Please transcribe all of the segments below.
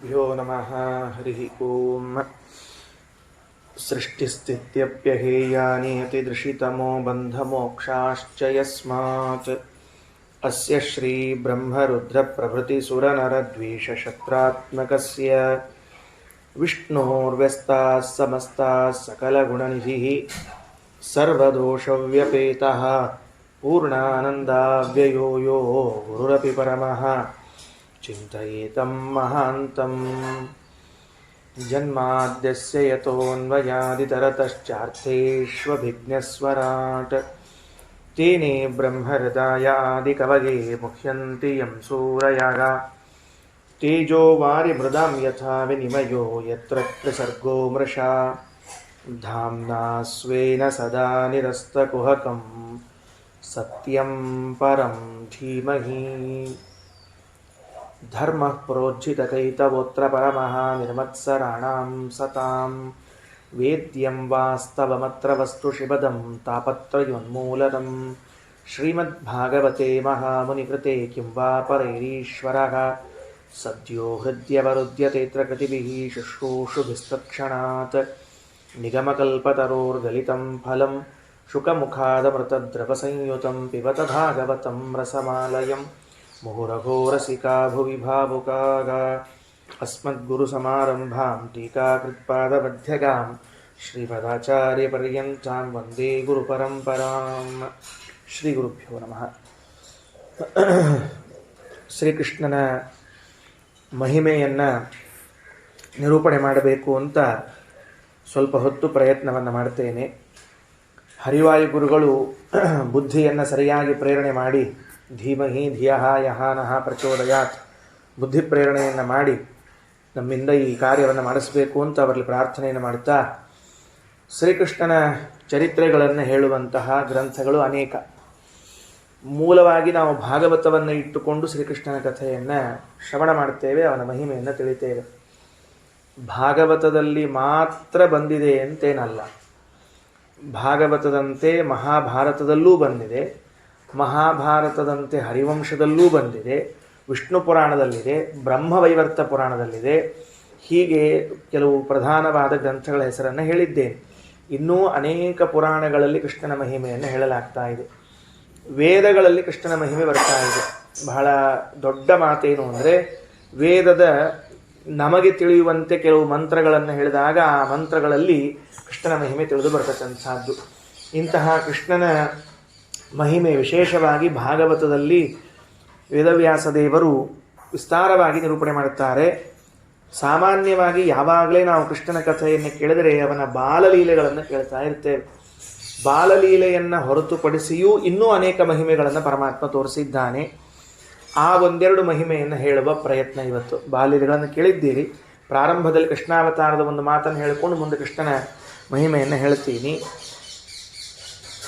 ಗುರುಭ್ಯೋ ನಮಃ. ಹರಿ ಓಂ. ಸೃಷ್ಟಿಸ್ಥಿತ್ಯಪ್ಯಹೇಯಾನಿ ಅತಿದೃಶಿತಮೋ ಬಂಧಮೋಕ್ಷಾಶ್ಚ ಯಸ್ಮಾತ್ ಅಸ್ಯ ಶ್ರೀ ಬ್ರಹ್ಮರುದ್ರ ಪ್ರಭೃತಿ ಸುರನರದ್ವೇಷಶತ್ರಾತ್ಮಕಸ್ಯ ವಿಷ್ಣೋರ್ವ್ಯಸ್ತಾಃ ಸಮಸ್ತಾಃ ಸಕಲಗುಣನಿಧಿಃ ಸರ್ವದೋಷವ್ಯಪೇತಃ ಪೂರ್ಣಾನಂದಾವ್ಯಯೋ ಯೋ ಗುರುರಪಿ ಪರಮಃ ಚಿಂತಯೇತಂ ಮಹಾಂತಂ. ಜನ್ಮಾದ್ಯಸ್ಯ ಯತೋನ್ವಯಾದಿತರತಶ್ಚಾರ್ಥೇಷ್ವಭಿಜ್ಞಸ್ವರಾಟ್ ತೇನೇ ಬ್ರಹ್ಮಹೃದಯಾದಿಕವಯೇ ಮುಹ್ಯಂತಿ ಯಂ ಸೂರಯಃ. ತೇಜೋ ವಾರಿಮೃದಾಂ ಯಥಾ ವಿನಿಮಯೋ ಯತ್ರ ತ್ರಿಸರ್ಗೋ ಮೃಷಾ ಧಾಮ್ನಾ ಸ್ವೇನ ಸದಾ ನಿರಸ್ತಕುಹಕಂ ಸತ್ಯಂ ಪರಂ ಧೀಮಹಿ. ಧರ್ಮಃ ಪ್ರೋಜ್झितकैतवोऽत्र परमः निर्मत्सराणां सतां वेद्यं वास्तवमत्र वस्तु शिवदं तापत्रयोन्मूलनं श्रीमद्भागवते महामुनिकृते किं वा परैरीश्वरः सद्यो हृद्यवरुध्यतेऽत्र कृतिभिः शुश्रूषुभिस्तत्क्षणात् निगमकल्पतरोर्गलितं फलं शुकमुखादमृतद्रवसंयुतं पिबत भागवतं रसमालयं मुहुरघो रसिका भुवि भावुकाः. अस्मद्गुरुसमारम्भां टीकाकृत्पादमध्यगां श्रीमदाचार्यपर्यन्तां वन्दे गुरुपरम्परां. ಶ್ರೀಗುರುಭ್ಯೋ ನಮಃ. ಶ್ರೀಕೃಷ್ಣನ ಮಹಿಮೆಯನ್ನು ನಿರೂಪಣೆ ಮಾಡಬೇಕು ಅಂತ ಸ್ವಲ್ಪ ಹೊತ್ತು ಪ್ರಯತ್ನವನ್ನು ಮಾಡ್ತೇನೆ. ಹರಿವಾಯು ಗುರುಗಳು ಬುದ್ಧಿಯನ್ನು ಸರಿಯಾಗಿ ಪ್ರೇರಣೆ ಮಾಡಿ ಧೀಮಹಿ ಧಿಯಃ ಯಃ ನಃ ಪ್ರಚೋದಯಾತ್ ಬುದ್ಧಿ ಪ್ರೇರಣೆಯನ್ನು ಮಾಡಿ ನಮ್ಮಿಂದ ಈ ಕಾರ್ಯವನ್ನು ಮಾಡಿಸಬೇಕು ಅಂತ ಅವರಲ್ಲಿ ಪ್ರಾರ್ಥನೆಯನ್ನು ಮಾಡುತ್ತಾ, ಶ್ರೀಕೃಷ್ಣನ ಚರಿತ್ರೆಗಳನ್ನು ಹೇಳುವಂತಹ ಗ್ರಂಥಗಳು ಅನೇಕ. ಮೂಲವಾಗಿ ನಾವು ಭಾಗವತವನ್ನು ಇಟ್ಟುಕೊಂಡು ಶ್ರೀಕೃಷ್ಣನ ಕಥೆಯನ್ನು ಶ್ರವಣ ಮಾಡುತ್ತೇವೆ, ಅವನ ಮಹಿಮೆಯನ್ನು ತಿಳಿತೇವೆ. ಭಾಗವತದಲ್ಲಿ ಮಾತ್ರ ಬಂದಿದೆ ಅಂತೇನಲ್ಲ, ಭಾಗವತದಂತೆ ಮಹಾಭಾರತದಲ್ಲೂ ಬಂದಿದೆ, ಮಹಾಭಾರತದಂತೆ ಹರಿವಂಶದಲ್ಲೂ ಬಂದಿದೆ, ವಿಷ್ಣು ಪುರಾಣದಲ್ಲಿದೆ, ಬ್ರಹ್ಮವೈವರ್ತ ಪುರಾಣದಲ್ಲಿದೆ. ಹೀಗೆ ಕೆಲವು ಪ್ರಧಾನವಾದ ಗ್ರಂಥಗಳ ಹೆಸರನ್ನು ಹೇಳಿದ್ದೇನೆ. ಇನ್ನೂ ಅನೇಕ ಪುರಾಣಗಳಲ್ಲಿ ಕೃಷ್ಣನ ಮಹಿಮೆಯನ್ನು ಹೇಳಲಾಗ್ತಾ ಇದೆ. ವೇದಗಳಲ್ಲಿ ಕೃಷ್ಣನ ಮಹಿಮೆ ಬರ್ತಾ ಇದೆ. ಬಹಳ ದೊಡ್ಡ ಮಾತೇನು ಅಂದರೆ, ವೇದದ ನಮಗೆ ತಿಳಿಯುವಂತೆ ಕೆಲವು ಮಂತ್ರಗಳನ್ನು ಹೇಳಿದಾಗ ಆ ಮಂತ್ರಗಳಲ್ಲಿ ಕೃಷ್ಣನ ಮಹಿಮೆ ತಿಳಿದು ಬರ್ತಕ್ಕಂಥದ್ದು. ಇಂತಹ ಕೃಷ್ಣನ ಮಹಿಮೆ ವಿಶೇಷವಾಗಿ ಭಾಗವತದಲ್ಲಿ ವೇದವ್ಯಾಸ ದೇವರು ವಿಸ್ತಾರವಾಗಿ ನಿರೂಪಣೆ ಮಾಡುತ್ತಾರೆ. ಸಾಮಾನ್ಯವಾಗಿ ಯಾವಾಗಲೇ ನಾವು ಕೃಷ್ಣನ ಕಥೆಯನ್ನು ಕೇಳಿದರೆ ಅವನ ಬಾಲಲೀಲೆಗಳನ್ನು ಕೇಳ್ತಾ ಇರ್ತೇವೆ. ಬಾಲಲೀಲೆಯನ್ನು ಹೊರತುಪಡಿಸಿಯೂ ಇನ್ನೂ ಅನೇಕ ಮಹಿಮೆಗಳನ್ನು ಪರಮಾತ್ಮ ತೋರಿಸಿದ್ದಾನೆ. ಆ ಒಂದೆರಡು ಮಹಿಮೆಯನ್ನು ಹೇಳುವ ಪ್ರಯತ್ನ ಇವತ್ತು. ಬಾಲಲೀಲೆಗಳನ್ನು ಕೇಳಿದ್ದೀರಿ. ಪ್ರಾರಂಭದಲ್ಲಿ ಕೃಷ್ಣಾವತಾರದ ಒಂದು ಮಾತನ್ನು ಹೇಳಿಕೊಂಡು ಮುಂದೆ ಕೃಷ್ಣನ ಮಹಿಮೆಯನ್ನು ಹೇಳ್ತೀನಿ.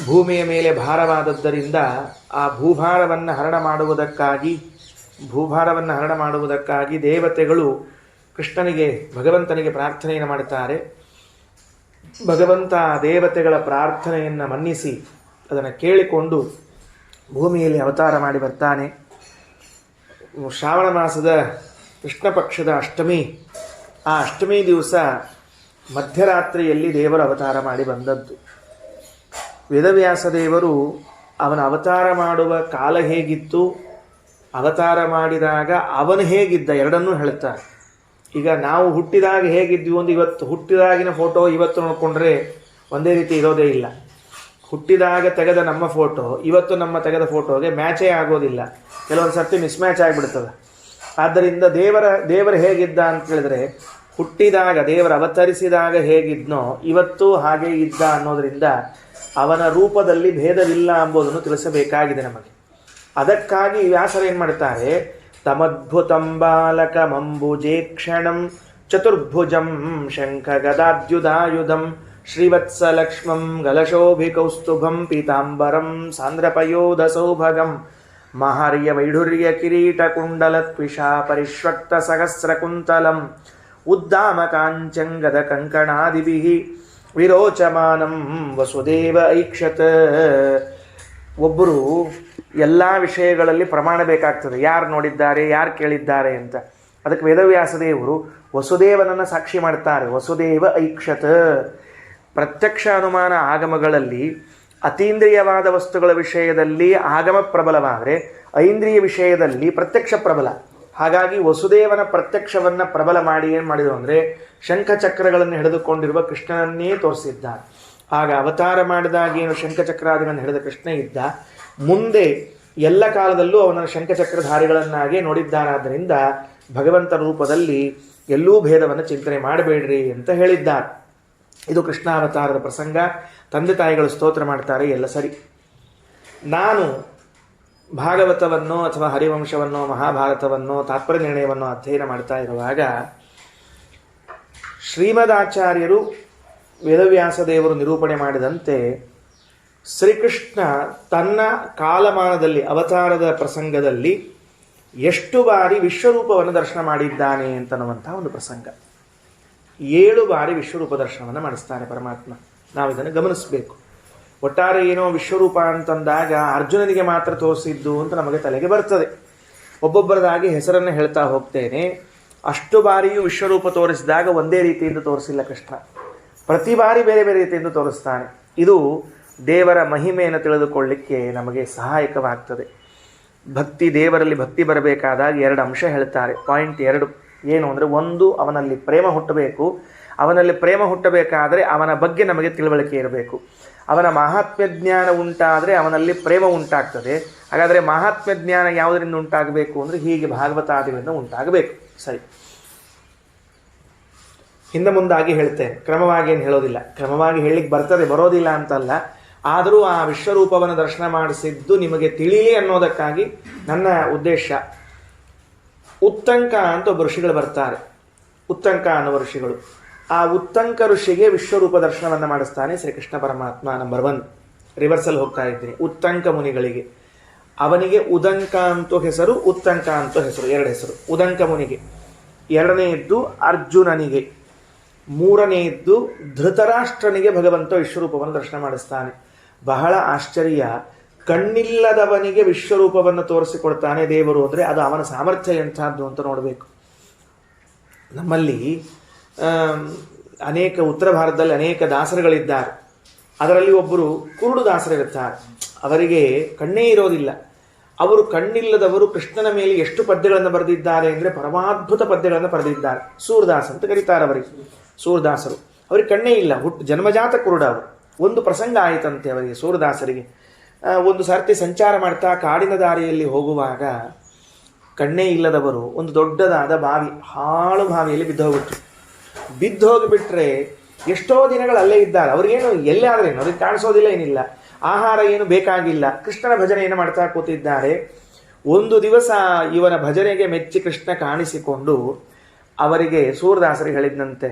ಭೂಮಿಯ ಮೇಲೆ ಭಾರವಾದದ್ದರಿಂದ ಆ ಭೂಭಾರವನ್ನು ಹರಣ ಮಾಡುವುದಕ್ಕಾಗಿ ದೇವತೆಗಳು ಕೃಷ್ಣನಿಗೆ ಭಗವಂತನಿಗೆ ಪ್ರಾರ್ಥನೆಯನ್ನು ಮಾಡುತ್ತಾರೆ. ಭಗವಂತ ದೇವತೆಗಳ ಪ್ರಾರ್ಥನೆಯನ್ನು ಮನ್ನಿಸಿ ಅದನ್ನು ಕೇಳಿಕೊಂಡು ಭೂಮಿಯಲ್ಲಿ ಅವತಾರ ಮಾಡಿ ಬರ್ತಾನೆ. ಶ್ರಾವಣ ಮಾಸದ ಕೃಷ್ಣ ಪಕ್ಷದ ಅಷ್ಟಮಿ, ಆ ಅಷ್ಟಮಿ ದಿವಸ ಮಧ್ಯರಾತ್ರಿಯಲ್ಲಿ ದೇವರು ಅವತಾರ ಮಾಡಿ ಬಂದದ್ದು. ವೇದವ್ಯಾಸ ದೇವರು ಅವನ ಅವತಾರ ಮಾಡುವ ಕಾಲ ಹೇಗಿತ್ತು, ಅವತಾರ ಮಾಡಿದಾಗ ಅವನು ಹೇಗಿದ್ದ, ಎರಡನ್ನೂ ಹೇಳ್ತಾರೆ. ಈಗ ನಾವು ಹುಟ್ಟಿದಾಗ ಹೇಗಿದ್ವಿ ಒಂದು, ಇವತ್ತು ಹುಟ್ಟಿದಾಗಿನ ಫೋಟೋ ಇವತ್ತು ನೋಡಿಕೊಂಡ್ರೆ ಒಂದೇ ರೀತಿ ಇರೋದೇ ಇಲ್ಲ. ಹುಟ್ಟಿದಾಗ ತೆಗೆದ ನಮ್ಮ ಫೋಟೋ ಇವತ್ತು ನಮ್ಮ ತೆಗೆದ ಫೋಟೋಗೆ ಮ್ಯಾಚೇ ಆಗೋದಿಲ್ಲ, ಕೆಲವೊಂದು ಸರ್ತಿ ಮಿಸ್ಮ್ಯಾಚ್ ಆಗಿಬಿಡ್ತದೆ. ಆದ್ದರಿಂದ ದೇವರು ಹೇಗಿದ್ದ ಅಂತ ಹೇಳಿದ್ರೆ, ಹುಟ್ಟಿದಾಗ ದೇವರು ಅವತರಿಸಿದಾಗ ಹೇಗಿದ್ನೋ ಇವತ್ತು ಹಾಗೆ ಇದ್ದ ಅನ್ನೋದರಿಂದ ಅವನ ರೂಪದಲ್ಲಿ ಭೇದವಿಲ್ಲ ಎಂಬುದನ್ನು ತಿಳಿಸಬೇಕಾಗಿದೆ ನಮಗೆ. ಅದಕ್ಕಾಗಿ ವ್ಯಾಸರು ಏನು ಮಾಡ್ತಾರೆ, ತಮದ್ಭುತಂ ಬಾಲಕಮಂಬುಜೇಕ್ಷಣಂ ಚತುರ್ಭುಜಂ ಶಂಖ ಗದಾದ್ಯುಧಾಯುಧಂ ಶ್ರೀವತ್ಸಲಕ್ಷ್ಮಂ ಗಲಶೋಭಿಕೌಸ್ತುಭಂ ಪೀತಾಂಬರಂ ಸಾಂದ್ರಪಯೋಧ ಸೌಭಗಂ ಮಹಾರ್ಯ ವೈಢುರ್ಯ ಕಿರೀಟ ಕುಂಡಲತ್ವಿಷಾ ಪರಿಶ್ವಕ್ತ ಸಹಸ್ರಕುಂತಲಂ ಉದ್ದಾಮ ಕಾಂಚಂಗದ ಕಂಕಣಾದಿಭಿಃ ವಿರೋಚಮಾನಂ ವಸುದೇವ ಐಕ್ಷತ. ಒಬ್ಬರು ಎಲ್ಲ ವಿಷಯಗಳಲ್ಲಿ ಪ್ರಮಾಣ ಬೇಕಾಗ್ತದೆ, ಯಾರು ನೋಡಿದ್ದಾರೆ, ಯಾರು ಕೇಳಿದ್ದಾರೆ ಅಂತ. ಅದಕ್ಕೆ ವೇದವ್ಯಾಸ ದೇವರು ವಸುದೇವನನ್ನು ಸಾಕ್ಷಿ ಮಾಡ್ತಾರೆ. ವಸುದೇವ ಐಕ್ಷತ್. ಪ್ರತ್ಯಕ್ಷ ಅನುಮಾನ ಆಗಮಗಳಲ್ಲಿ ಅತೀಂದ್ರಿಯವಾದ ವಸ್ತುಗಳ ವಿಷಯದಲ್ಲಿ ಆಗಮ ಪ್ರಬಲವಾದರೆ ಐಂದ್ರಿಯ ವಿಷಯದಲ್ಲಿ ಪ್ರತ್ಯಕ್ಷ ಪ್ರಬಲ. ಹಾಗಾಗಿ ವಸುದೇವನ ಪ್ರತ್ಯಕ್ಷವನ್ನು ಪ್ರಬಲ ಮಾಡಿ ಏನು ಮಾಡಿದರು ಅಂದರೆ ಶಂಖಚಕ್ರಗಳನ್ನು ಹಿಡಿದುಕೊಂಡಿರುವ ಕೃಷ್ಣನನ್ನೇ ತೋರಿಸಿದ್ದಾರೆ. ಆಗ ಅವತಾರ ಮಾಡಿದಾಗ ಏನು ಶಂಖಚಕ್ರಾದಿಗಳನ್ನು ಹಿಡಿದ ಕೃಷ್ಣ ಇದ್ದ, ಮುಂದೆ ಎಲ್ಲ ಕಾಲದಲ್ಲೂ ಅವನ ಶಂಖಚಕ್ರಧಾರಿಗಳನ್ನಾಗೇ ನೋಡಿದ್ದಾನಾದ್ದರಿಂದ ಭಗವಂತ ರೂಪದಲ್ಲಿ ಎಲ್ಲೂ ಭೇದವನ್ನು ಚಿಂತನೆ ಮಾಡಬೇಡ್ರಿ ಅಂತ ಹೇಳಿದ್ದಾರೆ. ಇದು ಕೃಷ್ಣಾವತಾರದ ಪ್ರಸಂಗ. ತಂದೆ ತಾಯಿಗಳು ಸ್ತೋತ್ರ ಮಾಡ್ತಾರೆ, ಎಲ್ಲ ಸರಿ. ನಾನು ಭಾಗವತವನ್ನು ಅಥವಾ ಹರಿವಂಶವನ್ನು, ಮಹಾಭಾರತವನ್ನು, ತಾತ್ಪರ್ಯ ನಿರ್ಣಯವನ್ನು ಅಧ್ಯಯನ ಮಾಡ್ತಾ ಇರುವಾಗ ಶ್ರೀಮದಾಚಾರ್ಯರು ವೇದವ್ಯಾಸ ದೇವರು ನಿರೂಪಣೆ ಮಾಡಿದಂತೆ ಶ್ರೀಕೃಷ್ಣ ತನ್ನ ಕಾಲಮಾನದಲ್ಲಿ ಅವತಾರದ ಪ್ರಸಂಗದಲ್ಲಿ ಎಷ್ಟು ಬಾರಿ ವಿಶ್ವರೂಪವನ್ನು ದರ್ಶನ ಮಾಡಿದ್ದಾನೆ ಅಂತನ್ನುವಂತಹ ಒಂದು ಪ್ರಸಂಗ. 7 ಬಾರಿ ವಿಶ್ವರೂಪ ದರ್ಶನವನ್ನು ಮಾಡಿಸ್ತಾನೆ ಪರಮಾತ್ಮ. ನಾವು ಇದನ್ನು ಗಮನಿಸಬೇಕು. ಒಟ್ಟಾರೆ ಏನೋ ವಿಶ್ವರೂಪ ಅಂತಂದಾಗ ಅರ್ಜುನನಿಗೆ ಮಾತ್ರ ತೋರಿಸಿದ್ದು ಅಂತ ನಮಗೆ ತಲೆಗೆ ಬರ್ತದೆ. ಒಬ್ಬೊಬ್ಬರದಾಗಿ ಹೆಸರನ್ನು ಹೇಳ್ತಾ ಹೋಗ್ತೇನೆ. ಅಷ್ಟು ಬಾರಿಯೂ ವಿಶ್ವರೂಪ ತೋರಿಸಿದಾಗ ಒಂದೇ ರೀತಿಯಿಂದ ತೋರಿಸಿಲ್ಲ ಕೃಷ್ಣ. ಪ್ರತಿ ಬಾರಿ ಬೇರೆ ಬೇರೆ ರೀತಿಯಿಂದ ತೋರಿಸ್ತಾನೆ. ಇದು ದೇವರ ಮಹಿಮೆಯನ್ನು ತಿಳಿದುಕೊಳ್ಳಿಕ್ಕೆ ನಮಗೆ ಸಹಾಯಕವಾಗ್ತದೆ. ದೇವರಲ್ಲಿ ಭಕ್ತಿ ಬರಬೇಕಾದಾಗ 2 ಅಂಶ ಹೇಳ್ತಾರೆ. ಪಾಯಿಂಟ್ 2 ಏನು ಅಂದರೆ, ಒಂದು ಅವನಲ್ಲಿ ಪ್ರೇಮ ಹುಟ್ಟಬೇಕು. ಅವನಲ್ಲಿ ಪ್ರೇಮ ಹುಟ್ಟಬೇಕಾದರೆ ಅವನ ಬಗ್ಗೆ ನಮಗೆ ತಿಳುವಳಿಕೆ ಇರಬೇಕು. ಅವನ ಮಹಾತ್ಮ್ಯ ಜ್ಞಾನ ಉಂಟಾದರೆ ಅವನಲ್ಲಿ ಪ್ರೇಮ ಉಂಟಾಗ್ತದೆ. ಹಾಗಾದರೆ ಮಹಾತ್ಮ್ಯ ಜ್ಞಾನ ಯಾವುದರಿಂದ ಉಂಟಾಗಬೇಕು ಅಂದರೆ ಹೀಗೆ ಭಾಗವತಾದಿಗಳಿಂದ ಉಂಟಾಗಬೇಕು. ಸರಿ, ಹಿಂದೆ ಮುಂದಾಗಿ ಹೇಳ್ತೇನೆ, ಕ್ರಮವಾಗಿ ಏನು ಹೇಳೋದಿಲ್ಲ. ಕ್ರಮವಾಗಿ ಹೇಳಲಿಕ್ಕೆ ಬರೋದಿಲ್ಲ ಅಂತಲ್ಲ. ಆದರೂ ಆ ವಿಶ್ವರೂಪವನ್ನು ದರ್ಶನ ಮಾಡಿಸಿದ್ದು ನಿಮಗೆ ತಿಳಿಯಲಿ ಅನ್ನೋದಕ್ಕಾಗಿ ನನ್ನ ಉದ್ದೇಶ. ಉತ್ತಂಕ ಅಂತ ಒಬ್ಬ ಋಷಿಗಳು ಬರ್ತಾರೆ. ಉತ್ತಂಕ ಅನ್ನುವ ಋಷಿಗಳು. ಆ ಉತ್ತಂಕ ಋಷಿಗೆ ವಿಶ್ವರೂಪ ದರ್ಶನವನ್ನು ಮಾಡಿಸ್ತಾನೆ ಶ್ರೀಕೃಷ್ಣ ಪರಮಾತ್ಮ. ನಂಬರ್ 1 ರಿವರ್ಸಲ್ಲಿ ಹೋಗ್ತಾ ಇದ್ದೀನಿ. ಉತ್ತಂಕ ಮುನಿಗಳಿಗೆ, ಅವನಿಗೆ ಉದಂಕ ಅಂತೂ ಹೆಸರು, ಉತ್ತಂಕ ಅಂತೂ ಹೆಸರು, 2 ಹೆಸರು. ಉದಂಕ ಮುನಿಗೆ, 2ನೇದ್ದು ಅರ್ಜುನನಿಗೆ, 3ನೇದ್ದು ಧೃತರಾಷ್ಟ್ರನಿಗೆ ಭಗವಂತ ವಿಶ್ವರೂಪವನ್ನು ದರ್ಶನ ಮಾಡಿಸ್ತಾನೆ. ಬಹಳ ಆಶ್ಚರ್ಯ. ಕಣ್ಣಿಲ್ಲದವನಿಗೆ ವಿಶ್ವರೂಪವನ್ನು ತೋರಿಸಿಕೊಡ್ತಾನೆ ದೇವರು ಅಂದರೆ ಅದು ಅವನ ಸಾಮರ್ಥ್ಯ ಎಂಥದ್ದು ಅಂತ ನೋಡಬೇಕು. ನಮ್ಮಲ್ಲಿ ಅನೇಕ ಉತ್ತರ ಭಾರತದಲ್ಲಿ ಅನೇಕ ದಾಸರುಗಳಿದ್ದಾರೆ. ಅದರಲ್ಲಿ ಒಬ್ಬರು ಕುರುಡು ದಾಸರಿರುತ್ತಾರೆ. ಅವರಿಗೆ ಕಣ್ಣೇ ಇರೋದಿಲ್ಲ. ಅವರು ಕಣ್ಣಿಲ್ಲದವರು ಕೃಷ್ಣನ ಮೇಲೆ ಎಷ್ಟು ಪದ್ಯಗಳನ್ನು ಬರೆದಿದ್ದಾರೆ ಅಂದರೆ ಪರಮಾದ್ಭುತ ಪದ್ಯಗಳನ್ನು ಬರೆದಿದ್ದಾರೆ. ಸೂರದಾಸ್ ಅಂತ ಕರೀತಾರೆ ಅವರಿಗೆ. ಸೂರದಾಸರು, ಅವರಿಗೆ ಕಣ್ಣೇ ಇಲ್ಲ, ಜನ್ಮಜಾತ ಕುರುಡ ಅವರು. ಒಂದು ಪ್ರಸಂಗ ಆಯಿತಂತೆ ಅವರಿಗೆ, ಸೂರದಾಸರಿಗೆ. ಒಂದು ಸರ್ತಿ ಸಂಚಾರ ಮಾಡ್ತಾ ಕಾಡಿನ ದಾರಿಯಲ್ಲಿ ಹೋಗುವಾಗ ಕಣ್ಣೇ ಇಲ್ಲದವರು ಒಂದು ದೊಡ್ಡದಾದ ಬಾವಿ, ಹಾಳು ಬಾವಿಯಲ್ಲಿ ಬಿದ್ದೋಗಿಬಿಟ್ರೆ ಎಷ್ಟೋ ದಿನಗಳು ಅಲ್ಲೇ ಇದ್ದಾರೆ. ಅವ್ರಿಗೇನು ಎಲ್ಲೇ ಆದ್ರೇನು ಅವ್ರಿಗೆ ಕಾಣಿಸೋದಿಲ್ಲ, ಏನಿಲ್ಲ, ಆಹಾರ ಏನು ಬೇಕಾಗಿಲ್ಲ. ಕೃಷ್ಣನ ಭಜನೆಯನ್ನು ಮಾಡ್ತಾ ಕೂತಿದ್ದಾರೆ. ಒಂದು ದಿವಸ ಇವನ ಭಜನೆಗೆ ಮೆಚ್ಚಿ ಕೃಷ್ಣ ಕಾಣಿಸಿಕೊಂಡು ಅವರಿಗೆ ಸೂರದಾಸರಿಗೆ ಹೇಳಿದಂತೆ,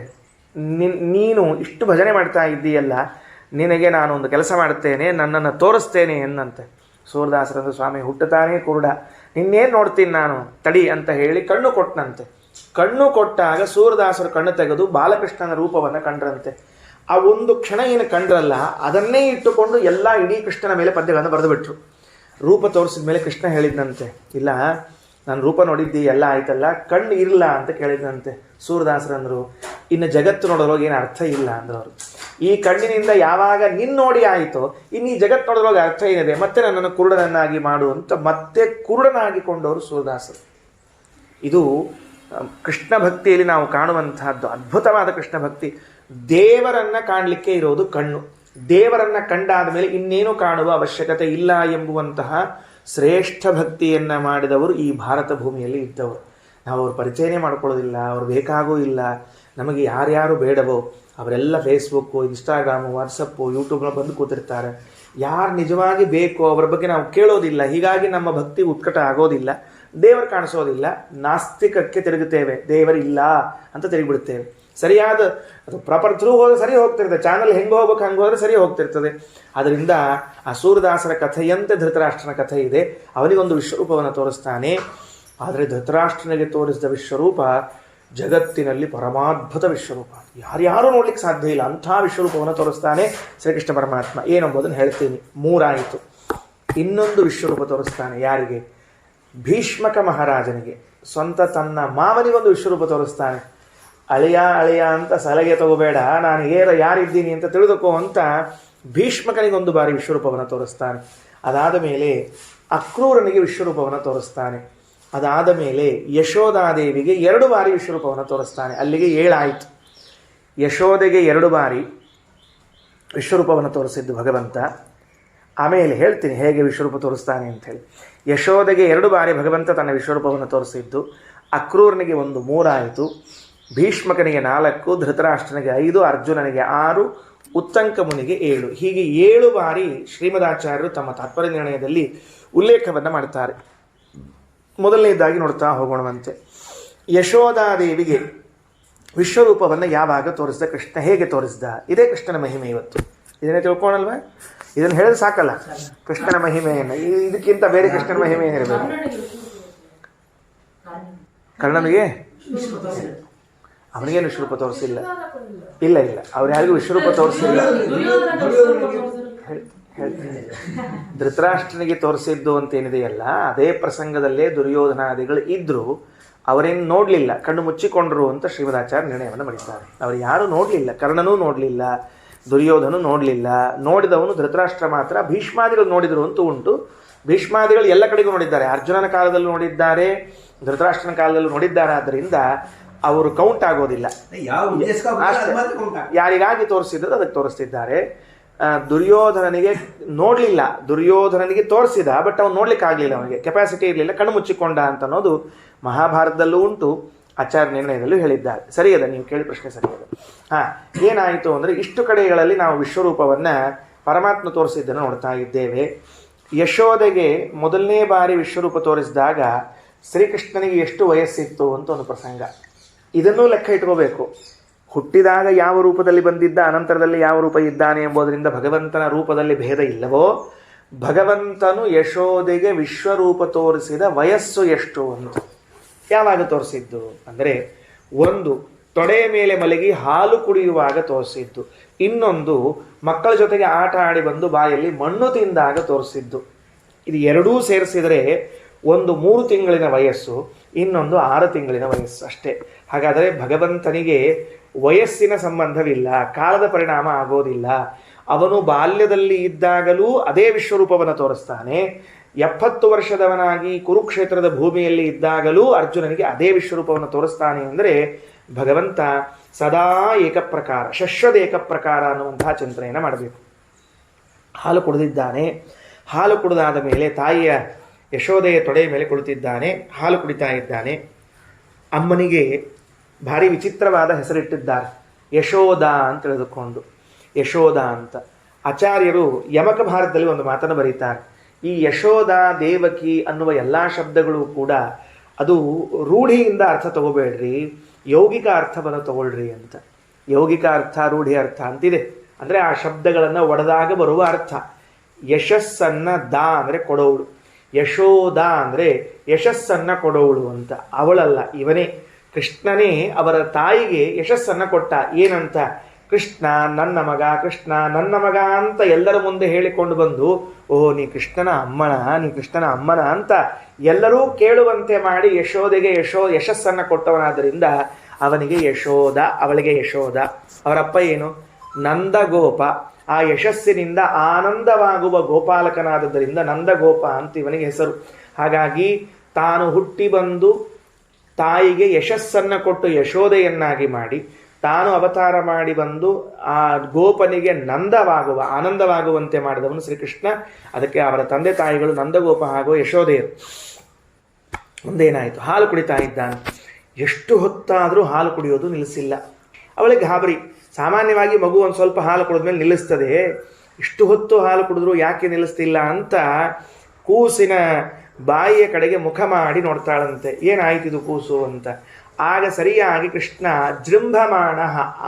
ನೀನು ಇಷ್ಟು ಭಜನೆ ಮಾಡ್ತಾ ಇದ್ದೀಯಲ್ಲ, ನಿನಗೆ ನಾನು ಒಂದು ಕೆಲಸ ಮಾಡ್ತೇನೆ, ನನ್ನನ್ನು ತೋರಿಸ್ತೇನೆ ಎನ್ನಂತೆ. ಸೂರದಾಸರಂದು, ಸ್ವಾಮಿ ಹುಟ್ಟುತ್ತಾನೆ ಕುರುಡ, ನಿನ್ನೇನು ನೋಡ್ತೀನಿ ನಾನು, ತಡಿ ಅಂತ ಹೇಳಿ ಕಣ್ಣು ಕೊಟ್ಟನಂತೆ. ಕಣ್ಣು ಕೊಟ್ಟಾಗ ಸೂರದಾಸರು ಕಣ್ಣು ತೆಗೆದು ಬಾಲಕೃಷ್ಣನ ರೂಪವನ್ನು ಕಂಡ್ರಂತೆ. ಆ ಒಂದು ಕ್ಷಣ ಏನು ಕಂಡ್ರಲ್ಲ, ಅದನ್ನೇ ಇಟ್ಟುಕೊಂಡು ಎಲ್ಲ ಇಡೀ ಕೃಷ್ಣನ ಮೇಲೆ ಪದ್ಯಗಳನ್ನು ಬರೆದು ಬಿಟ್ರು. ರೂಪ ತೋರಿಸಿದ ಮೇಲೆ ಕೃಷ್ಣ ಹೇಳಿದ್ನಂತೆ, ಇಲ್ಲ ನಾನು ರೂಪ ನೋಡಿದ್ದಿ ಎಲ್ಲ ಆಯ್ತಲ್ಲ, ಕಣ್ಣು ಇರಲ್ಲ ಅಂತ ಕೇಳಿದ್ನಂತೆ. ಸೂರದಾಸರಂದರು, ಇನ್ನು ಜಗತ್ತು ನೋಡೋದ್ರೊಳಗೆ ಏನು ಅರ್ಥ ಇಲ್ಲ ಅಂದರು ಅವರು. ಈ ಕಣ್ಣಿನಿಂದ ಯಾವಾಗ ನಿನ್ನ ನೋಡಿ ಆಯಿತೋ, ಇನ್ನು ಈ ಜಗತ್ತು ನೋಡೋದ್ರೊಳಗೆ ಅರ್ಥ ಏನಿದೆ, ಮತ್ತೆ ನನ್ನನ್ನು ಕುರುಡನನ್ನಾಗಿ ಮಾಡು ಅಂತ ಮತ್ತೆ ಕುರುಡನಾಗಿಕೊಂಡವರು ಸೂರದಾಸರು. ಇದು ಕೃಷ್ಣ ಭಕ್ತಿಯಲ್ಲಿ ನಾವು ಕಾಣುವಂತಹದ್ದು ಅದ್ಭುತವಾದ ಕೃಷ್ಣ ಭಕ್ತಿ. ದೇವರನ್ನ ಕಾಣಲಿಕ್ಕೆ ಇರೋದು ಕಣ್ಣು. ದೇವರನ್ನ ಕಂಡಾದ ಮೇಲೆ ಇನ್ನೇನು ಕಾಣುವ ಅವಶ್ಯಕತೆ ಇಲ್ಲ ಎಂಬುವಂತಹ ಶ್ರೇಷ್ಠ ಭಕ್ತಿಯನ್ನು ಮಾಡಿದವರು ಈ ಭಾರತ ಭೂಮಿಯಲ್ಲಿ ಇದ್ದವರು. ನಾವು ಅವ್ರ ಪರಿಚಯನೇ ಮಾಡ್ಕೊಳ್ಳೋದಿಲ್ಲ, ಅವ್ರು ಬೇಕಾಗೂ ಇಲ್ಲ. ನಮಗೆ ಯಾರ್ಯಾರು ಬೇಡವೋ ಅವರೆಲ್ಲ ಫೇಸ್ಬುಕ್ಕು, ಇನ್ಸ್ಟಾಗ್ರಾಮು, ವಾಟ್ಸಪ್ಪು, ಯೂಟ್ಯೂಬ್ನ ಬಂದು ಕೂತಿರ್ತಾರೆ. ಯಾರು ನಿಜವಾಗಿ ಬೇಕೋ ಅವರ ಬಗ್ಗೆ ನಾವು ಕೇಳೋದಿಲ್ಲ. ಹೀಗಾಗಿ ನಮ್ಮ ಭಕ್ತಿ ಉತ್ಕಟ ಆಗೋದಿಲ್ಲ, ದೇವರು ಕಾಣಿಸೋದಿಲ್ಲ. ನಾಸ್ತಿಕಕ್ಕೆ ತಿರುಗುತ್ತೇವೆ, ದೇವರಿಲ್ಲ ಅಂತ ತಿರುಗಿಬಿಡ್ತೇವೆ. ಸರಿಯಾದ ಅದು ಪ್ರಾಪರ್ ಥ್ರೂ ಹೋದ್ರೆ ಸರಿ ಹೋಗ್ತಿರ್ತದೆ. ಚಾನಲ್ ಹೆಂಗೆ ಹೋಗ್ಬೇಕು ಹಂಗೆ ಹೋದರೆ ಸರಿ ಹೋಗ್ತಿರ್ತದೆ. ಅದರಿಂದ ಆ ಸೂರದಾಸರ ಕಥೆಯಂತೆ ಧೃತರಾಷ್ಟ್ರನ ಕಥೆ ಇದೆ. ಅವನಿಗೊಂದು ವಿಶ್ವರೂಪವನ್ನು ತೋರಿಸ್ತಾನೆ. ಆದರೆ ಧೃತರಾಷ್ಟ್ರನಿಗೆ ತೋರಿಸಿದ ವಿಶ್ವರೂಪ ಜಗತ್ತಿನಲ್ಲಿ ಪರಮಾದ್ಭುತ ವಿಶ್ವರೂಪ, ಯಾರ್ಯಾರೂ ನೋಡ್ಲಿಕ್ಕೆ ಸಾಧ್ಯ ಇಲ್ಲ. ಅಂಥ ವಿಶ್ವರೂಪವನ್ನು ತೋರಿಸ್ತಾನೆ ಶ್ರೀಕೃಷ್ಣ ಪರಮಾತ್ಮ. ಏನಂಬುದನ್ನು ಹೇಳ್ತೀನಿ. 3 ಆಯಿತು. ಇನ್ನೊಂದು ವಿಶ್ವರೂಪ ತೋರಿಸ್ತಾನೆ. ಯಾರಿಗೆ? ಭೀಷ್ಮಕ ಮಹಾರಾಜನಿಗೆ. ಸ್ವಂತ ತನ್ನ ಮಾವನಿಗೊಂದು ವಿಶ್ವರೂಪ ತೋರಿಸ್ತಾನೆ. ಅಳಿಯ ಅಳಿಯ ಅಂತ ಸಲಹೆ ತಗೋಬೇಡ, ನಾನು ಯಾರಿದ್ದೀನಿ ಅಂತ ತಿಳಿದುಕೋ ಅಂತ ಭೀಷ್ಮಕನಿಗೊಂದು ಬಾರಿ ವಿಶ್ವರೂಪವನ್ನು ತೋರಿಸ್ತಾನೆ. ಅದಾದ ಮೇಲೆ ಅಕ್ರೂರನಿಗೆ ವಿಶ್ವರೂಪವನ್ನು ತೋರಿಸ್ತಾನೆ. ಅದಾದ ಮೇಲೆ ಯಶೋಧಾದೇವಿಗೆ 2 ಬಾರಿ ವಿಶ್ವರೂಪವನ್ನು ತೋರಿಸ್ತಾನೆ. ಅಲ್ಲಿಗೆ 7 ಆಯಿತು. ಯಶೋದೆಗೆ 2 ಬಾರಿ ವಿಶ್ವರೂಪವನ್ನು ತೋರಿಸಿದ್ದು ಭಗವಂತ. ಆಮೇಲೆ ಹೇಳ್ತೀನಿ ಹೇಗೆ ವಿಶ್ವರೂಪ ತೋರಿಸ್ತಾನೆ ಅಂಥೇಳಿ. ಯಶೋದೆಗೆ 2 ಬಾರಿ ಭಗವಂತ ತನ್ನ ವಿಶ್ವರೂಪವನ್ನು ತೋರಿಸಿದ್ದು. ಅಕ್ರೂರನಿಗೆ 3 ಆಯಿತು, ಭೀಷ್ಮಕನಿಗೆ 4, ಧೃತರಾಷ್ಟ್ರನಿಗೆ 5, ಅರ್ಜುನನಿಗೆ 6, ಉತ್ತಂಕ ಮುನಿಗೆ 7. ಹೀಗೆ 7 ಬಾರಿ ಶ್ರೀಮದಾಚಾರ್ಯರು ತಮ್ಮ ತಾತ್ಪರ್ಯ ನಿರ್ಣಯದಲ್ಲಿ ಉಲ್ಲೇಖವನ್ನು ಮಾಡ್ತಾರೆ. ಮೊದಲನೇದಾಗಿ ನೋಡ್ತಾ ಹೋಗೋಣವಂತೆ. ಯಶೋಧಾದೇವಿಗೆ ವಿಶ್ವರೂಪವನ್ನು ಯಾವಾಗ ತೋರಿಸಿದ ಕೃಷ್ಣ, ಹೇಗೆ ತೋರಿಸಿದ? ಇದೇ ಕೃಷ್ಣನ ಮಹಿಮೆ. ಇವತ್ತು ಇದನ್ನೇ ತಿಳ್ಕೊಳಲ್ವ? ಇದನ್ನು ಹೇಳಿದ್ರೆ ಸಾಕಲ್ಲ ಕೃಷ್ಣನ ಮಹಿಮೆಯನ್ನು. ಇದಕ್ಕಿಂತ ಬೇರೆ ಕೃಷ್ಣನ ಮಹಿಮೆ ಏನಿರಬೇಕು? ಕರ್ಣನಿಗೆ ಅವನಿಗೇನು ವಿಶ್ವರೂಪ ತೋರಿಸಿಲ್ಲ. ಇಲ್ಲ ಅವ್ರು ಯಾರಿಗೂ ವಿಶ್ವರೂಪ ತೋರಿಸಿಲ್ಲ. ಧೃತರಾಷ್ಟ್ರನಿಗೆ ತೋರಿಸಿದ್ದು ಅಂತೇನಿದೆಯಲ್ಲ, ಅದೇ ಪ್ರಸಂಗದಲ್ಲೇ ದುರ್ಯೋಧನಾದಿಗಳು ಇದ್ದರು. ಅವರೇನು ನೋಡಲಿಲ್ಲ, ಕಣ್ಣು ಮುಚ್ಚಿಕೊಂಡ್ರು ಅಂತ ಶ್ರೀಮದಾಚಾರ್ಯ ನಿರ್ಣಯವನ್ನು ಮಾಡಿದ್ದಾರೆ. ಅವರು ಯಾರೂ ನೋಡಲಿಲ್ಲ. ಕರ್ಣನೂ ನೋಡಲಿಲ್ಲ, ದುರ್ಯೋಧನು ನೋಡಲಿಲ್ಲ. ನೋಡಿದವನು ಧೃತರಾಷ್ಟ್ರ ಮಾತ್ರ. ಭೀಷ್ಮಾದಿಗಳು ನೋಡಿದರು ಅಂತೂ ಉಂಟು. ಭೀಷ್ಮಾದಿಗಳು ಎಲ್ಲ ಕಡೆಗೂ ನೋಡಿದ್ದಾರೆ. ಅರ್ಜುನನ ಕಾಲದಲ್ಲೂ ನೋಡಿದ್ದಾರೆ, ಧೃತರಾಷ್ಟ್ರನ ಕಾಲದಲ್ಲೂ ನೋಡಿದ್ದಾರೆ. ಆದ್ದರಿಂದ ಅವರು ಕೌಂಟ್ ಆಗೋದಿಲ್ಲ. ಯಾರಿಗಾಗಿ ತೋರಿಸಿದ್ರು ಅದಕ್ಕೆ ತೋರಿಸ್ತಿದ್ದಾರೆ. ದುರ್ಯೋಧನನಿಗೆ ನೋಡಲಿಲ್ಲ, ದುರ್ಯೋಧನನಿಗೆ ತೋರಿಸಿದ, ಬಟ್ ಅವನು ನೋಡ್ಲಿಕ್ಕೆ ಆಗಲಿಲ್ಲ, ಅವನಿಗೆ ಕೆಪಾಸಿಟಿ ಇರಲಿಲ್ಲ, ಕಣ್ಣು ಮುಚ್ಚಿಕೊಂಡ ಅಂತ ಅನ್ನೋದು ಮಹಾಭಾರತದಲ್ಲೂ ಉಂಟು, ಆಚಾರ್ಯ ನಿರ್ಣಯದಲ್ಲೂ ಹೇಳಿದ್ದಾರೆ. ಸರಿಯದ, ನೀವು ಕೇಳಿ ಪ್ರಶ್ನೆ ಸರಿಯದ. ಏನಾಯಿತು ಅಂದರೆ, ಇಷ್ಟು ಕಡೆಗಳಲ್ಲಿ ನಾವು ವಿಶ್ವರೂಪವನ್ನು ಪರಮಾತ್ಮ ತೋರಿಸಿದ್ದನ್ನು ನೋಡ್ತಾ ಇದ್ದೇವೆ. ಯಶೋದೆಗೆ ಮೊದಲನೇ ಬಾರಿ ವಿಶ್ವರೂಪ ತೋರಿಸಿದಾಗ ಶ್ರೀಕೃಷ್ಣನಿಗೆ ಎಷ್ಟು ವಯಸ್ಸಿತ್ತು ಅಂತ ಒಂದು ಪ್ರಸಂಗ. ಇದನ್ನೂ ಲೆಕ್ಕ ಇಟ್ಕೋಬೇಕು. ಹುಟ್ಟಿದಾಗ ಯಾವ ರೂಪದಲ್ಲಿ ಬಂದಿದ್ದ, ಅನಂತರದಲ್ಲಿ ಯಾವ ರೂಪ ಇದ್ದಾನೆ ಎಂಬುದರಿಂದ ಭಗವಂತನ ರೂಪದಲ್ಲಿ ಭೇದ ಇಲ್ಲವೋ, ಭಗವಂತನು ಯಶೋದೆಗೆ ವಿಶ್ವರೂಪ ತೋರಿಸಿದ ವಯಸ್ಸು ಎಷ್ಟು ಅಂತ ಯಾವಾಗ ತೋರಿಸಿದ್ದು ಅಂದರೆ, ಒಂದು ತೊಡೆಯ ಮೇಲೆ ಮಲಗಿ ಹಾಲು ಕುಡಿಯುವಾಗ ತೋರಿಸಿದ್ದು, ಇನ್ನೊಂದು ಮಕ್ಕಳ ಜೊತೆಗೆ ಆಟ ಆಡಿ ಬಂದು ಬಾಯಲ್ಲಿ ಮಣ್ಣು ತಿಂದಾಗ ತೋರಿಸಿದ್ದು. ಇದು ಎರಡೂ ಸೇರಿಸಿದರೆ ಒಂದು 3 ತಿಂಗಳಿನ ವಯಸ್ಸು, ಇನ್ನೊಂದು 6 ತಿಂಗಳಿನ ವಯಸ್ಸು ಅಷ್ಟೇ. ಹಾಗಾದರೆ ಭಗವಂತನಿಗೆ ವಯಸ್ಸಿನ ಸಂಬಂಧವಿಲ್ಲ, ಕಾಲದ ಪರಿಣಾಮ ಆಗೋದಿಲ್ಲ. ಅವನು ಬಾಲ್ಯದಲ್ಲಿ ಇದ್ದಾಗಲೂ ಅದೇ ವಿಶ್ವರೂಪವನ್ನು ತೋರಿಸ್ತಾನೆ. 70 ವರ್ಷದವನಾಗಿ ಕುರುಕ್ಷೇತ್ರದ ಭೂಮಿಯಲ್ಲಿ ಇದ್ದಾಗಲೂ ಅರ್ಜುನನಿಗೆ ಅದೇ ವಿಶ್ವರೂಪವನ್ನು ತೋರಿಸ್ತಾನೆ. ಅಂದರೆ ಭಗವಂತ ಸದಾ ಏಕಪ್ರಕಾರ, ಶಶ್ವದ ಏಕಪ್ರಕಾರ ಅನ್ನುವಂತಹ ಚಿಂತನೆಯನ್ನು ಮಾಡಬೇಕು. ಹಾಲು ಕುಡಿದಿದ್ದಾನೆ. ಹಾಲು ಕುಡಿದಾದ ಮೇಲೆ ತಾಯಿಯ ಯಶೋದೆಯ ತೊಡೆಯ ಮೇಲೆ ಕುಳಿತಿದ್ದಾನೆ, ಹಾಲು ಕುಡಿತಾ ಇದ್ದಾನೆ. ಅಮ್ಮನಿಗೆ ಭಾರಿ ವಿಚಿತ್ರವಾದ ಹೆಸರಿಟ್ಟಿದ್ದಾರೆ, ಯಶೋಧ ಅಂತ ತಿಳಿದುಕೊಂಡು. ಯಶೋಧ ಅಂತ ಆಚಾರ್ಯರು ಯಮಕ ಭಾರತದಲ್ಲಿ ಒಂದು ಮಾತನ್ನು ಬರೀತಾರೆ. ಈ ಯಶೋಧ, ದೇವಕಿ ಅನ್ನುವ ಎಲ್ಲ ಶಬ್ದಗಳು ಕೂಡ ಅದು ರೂಢಿಯಿಂದ ಅರ್ಥ ತಗೋಬೇಡ್ರಿ, ಯೌಗಿಕ ಅರ್ಥವನ್ನು ತಗೊಳ್ರಿ ಅಂತ. ಯೌಗಿಕ ಅರ್ಥ, ರೂಢಿ ಅರ್ಥ ಅಂತಿದೆ. ಅಂದರೆ ಆ ಶಬ್ದಗಳನ್ನು ಒಡೆದಾಗ ಬರುವ ಅರ್ಥ. ಯಶಸ್ಸನ್ನ ದಾ ಅಂದರೆ ಕೊಡೋಳು, ಯಶೋಧ ಅಂದರೆ ಯಶಸ್ಸನ್ನು ಕೊಡೋಳು ಅಂತ. ಅವಳಲ್ಲ, ಇವನೇ ಕೃಷ್ಣನೇ ಅವರ ತಾಯಿಗೆ ಯಶಸ್ಸನ್ನು ಕೊಟ್ಟ. ಏನಂತ? ಕೃಷ್ಣ ನನ್ನ ಮಗ, ಕೃಷ್ಣ ನನ್ನ ಮಗ ಅಂತ ಎಲ್ಲರ ಮುಂದೆ ಹೇಳಿಕೊಂಡು ಬಂದು, ಓಹೋ ನೀ ಕೃಷ್ಣನ ಅಮ್ಮನ, ನೀ ಕೃಷ್ಣನ ಅಮ್ಮನ ಅಂತ ಎಲ್ಲರೂ ಕೇಳುವಂತೆ ಮಾಡಿ ಯಶೋದೆಗೆ ಯಶಸ್ಸನ್ನು ಕೊಟ್ಟವನಾದ್ದರಿಂದ ಅವನಿಗೆ ಯಶೋಧ, ಅವಳಿಗೆ ಯಶೋಧ. ಅವರಪ್ಪ ಏನು? ನಂದಗೋಪ. ಆ ಯಶಸ್ಸಿನಿಂದ ಆನಂದವಾಗುವ ಗೋಪಾಲಕನಾದದ್ದರಿಂದ ನಂದಗೋಪ ಅಂತ ಇವನಿಗೆ ಹೆಸರು. ಹಾಗಾಗಿ ತಾನು ಹುಟ್ಟಿ ಬಂದು ತಾಯಿಗೆ ಯಶಸ್ಸನ್ನು ಕೊಟ್ಟು ಯಶೋದೆಯನ್ನಾಗಿ ಮಾಡಿ, ತಾನು ಅವತಾರ ಮಾಡಿ ಬಂದು ಆ ಗೋಪನಿಗೆ ನಂದವಾಗುವ, ಆನಂದವಾಗುವಂತೆ ಮಾಡಿದವನು ಶ್ರೀಕೃಷ್ಣ. ಅದಕ್ಕೆ ಅವರ ತಂದೆ ತಾಯಿಗಳು ನಂದಗೋಪ ಹಾಗೂ ಯಶೋದೆಯರು. ಮುಂದೇನಾಯಿತು? ಹಾಲು ಕುಡಿತಾ ಇದ್ದಾನೆ. ಎಷ್ಟು ಹೊತ್ತಾದರೂ ಹಾಲು ಕುಡಿಯೋದು ನಿಲ್ಲಿಸಿಲ್ಲ. ಅವಳಿಗೆ ಗಾಬರಿ. ಸಾಮಾನ್ಯವಾಗಿ ಮಗು ಒಂದು ಸ್ವಲ್ಪ ಹಾಲು ಕುಡಿದ್ಮೇಲೆ ನಿಲ್ಲಿಸ್ತದೆ, ಇಷ್ಟು ಹೊತ್ತು ಹಾಲು ಕುಡಿದ್ರು ಯಾಕೆ ನಿಲ್ಲಿಸ್ತಿಲ್ಲ ಅಂತ ಕೂಸಿನ ಬಾಯಿಯ ಕಡೆಗೆ ಮುಖ ಮಾಡಿ ನೋಡ್ತಾಳಂತೆ. ಏನಾಯ್ತಿದು ಕೂಸು ಅಂತ. ಆಗ ಸರಿಯಾಗಿ ಕೃಷ್ಣ ಜೃಂಭಮಾಣ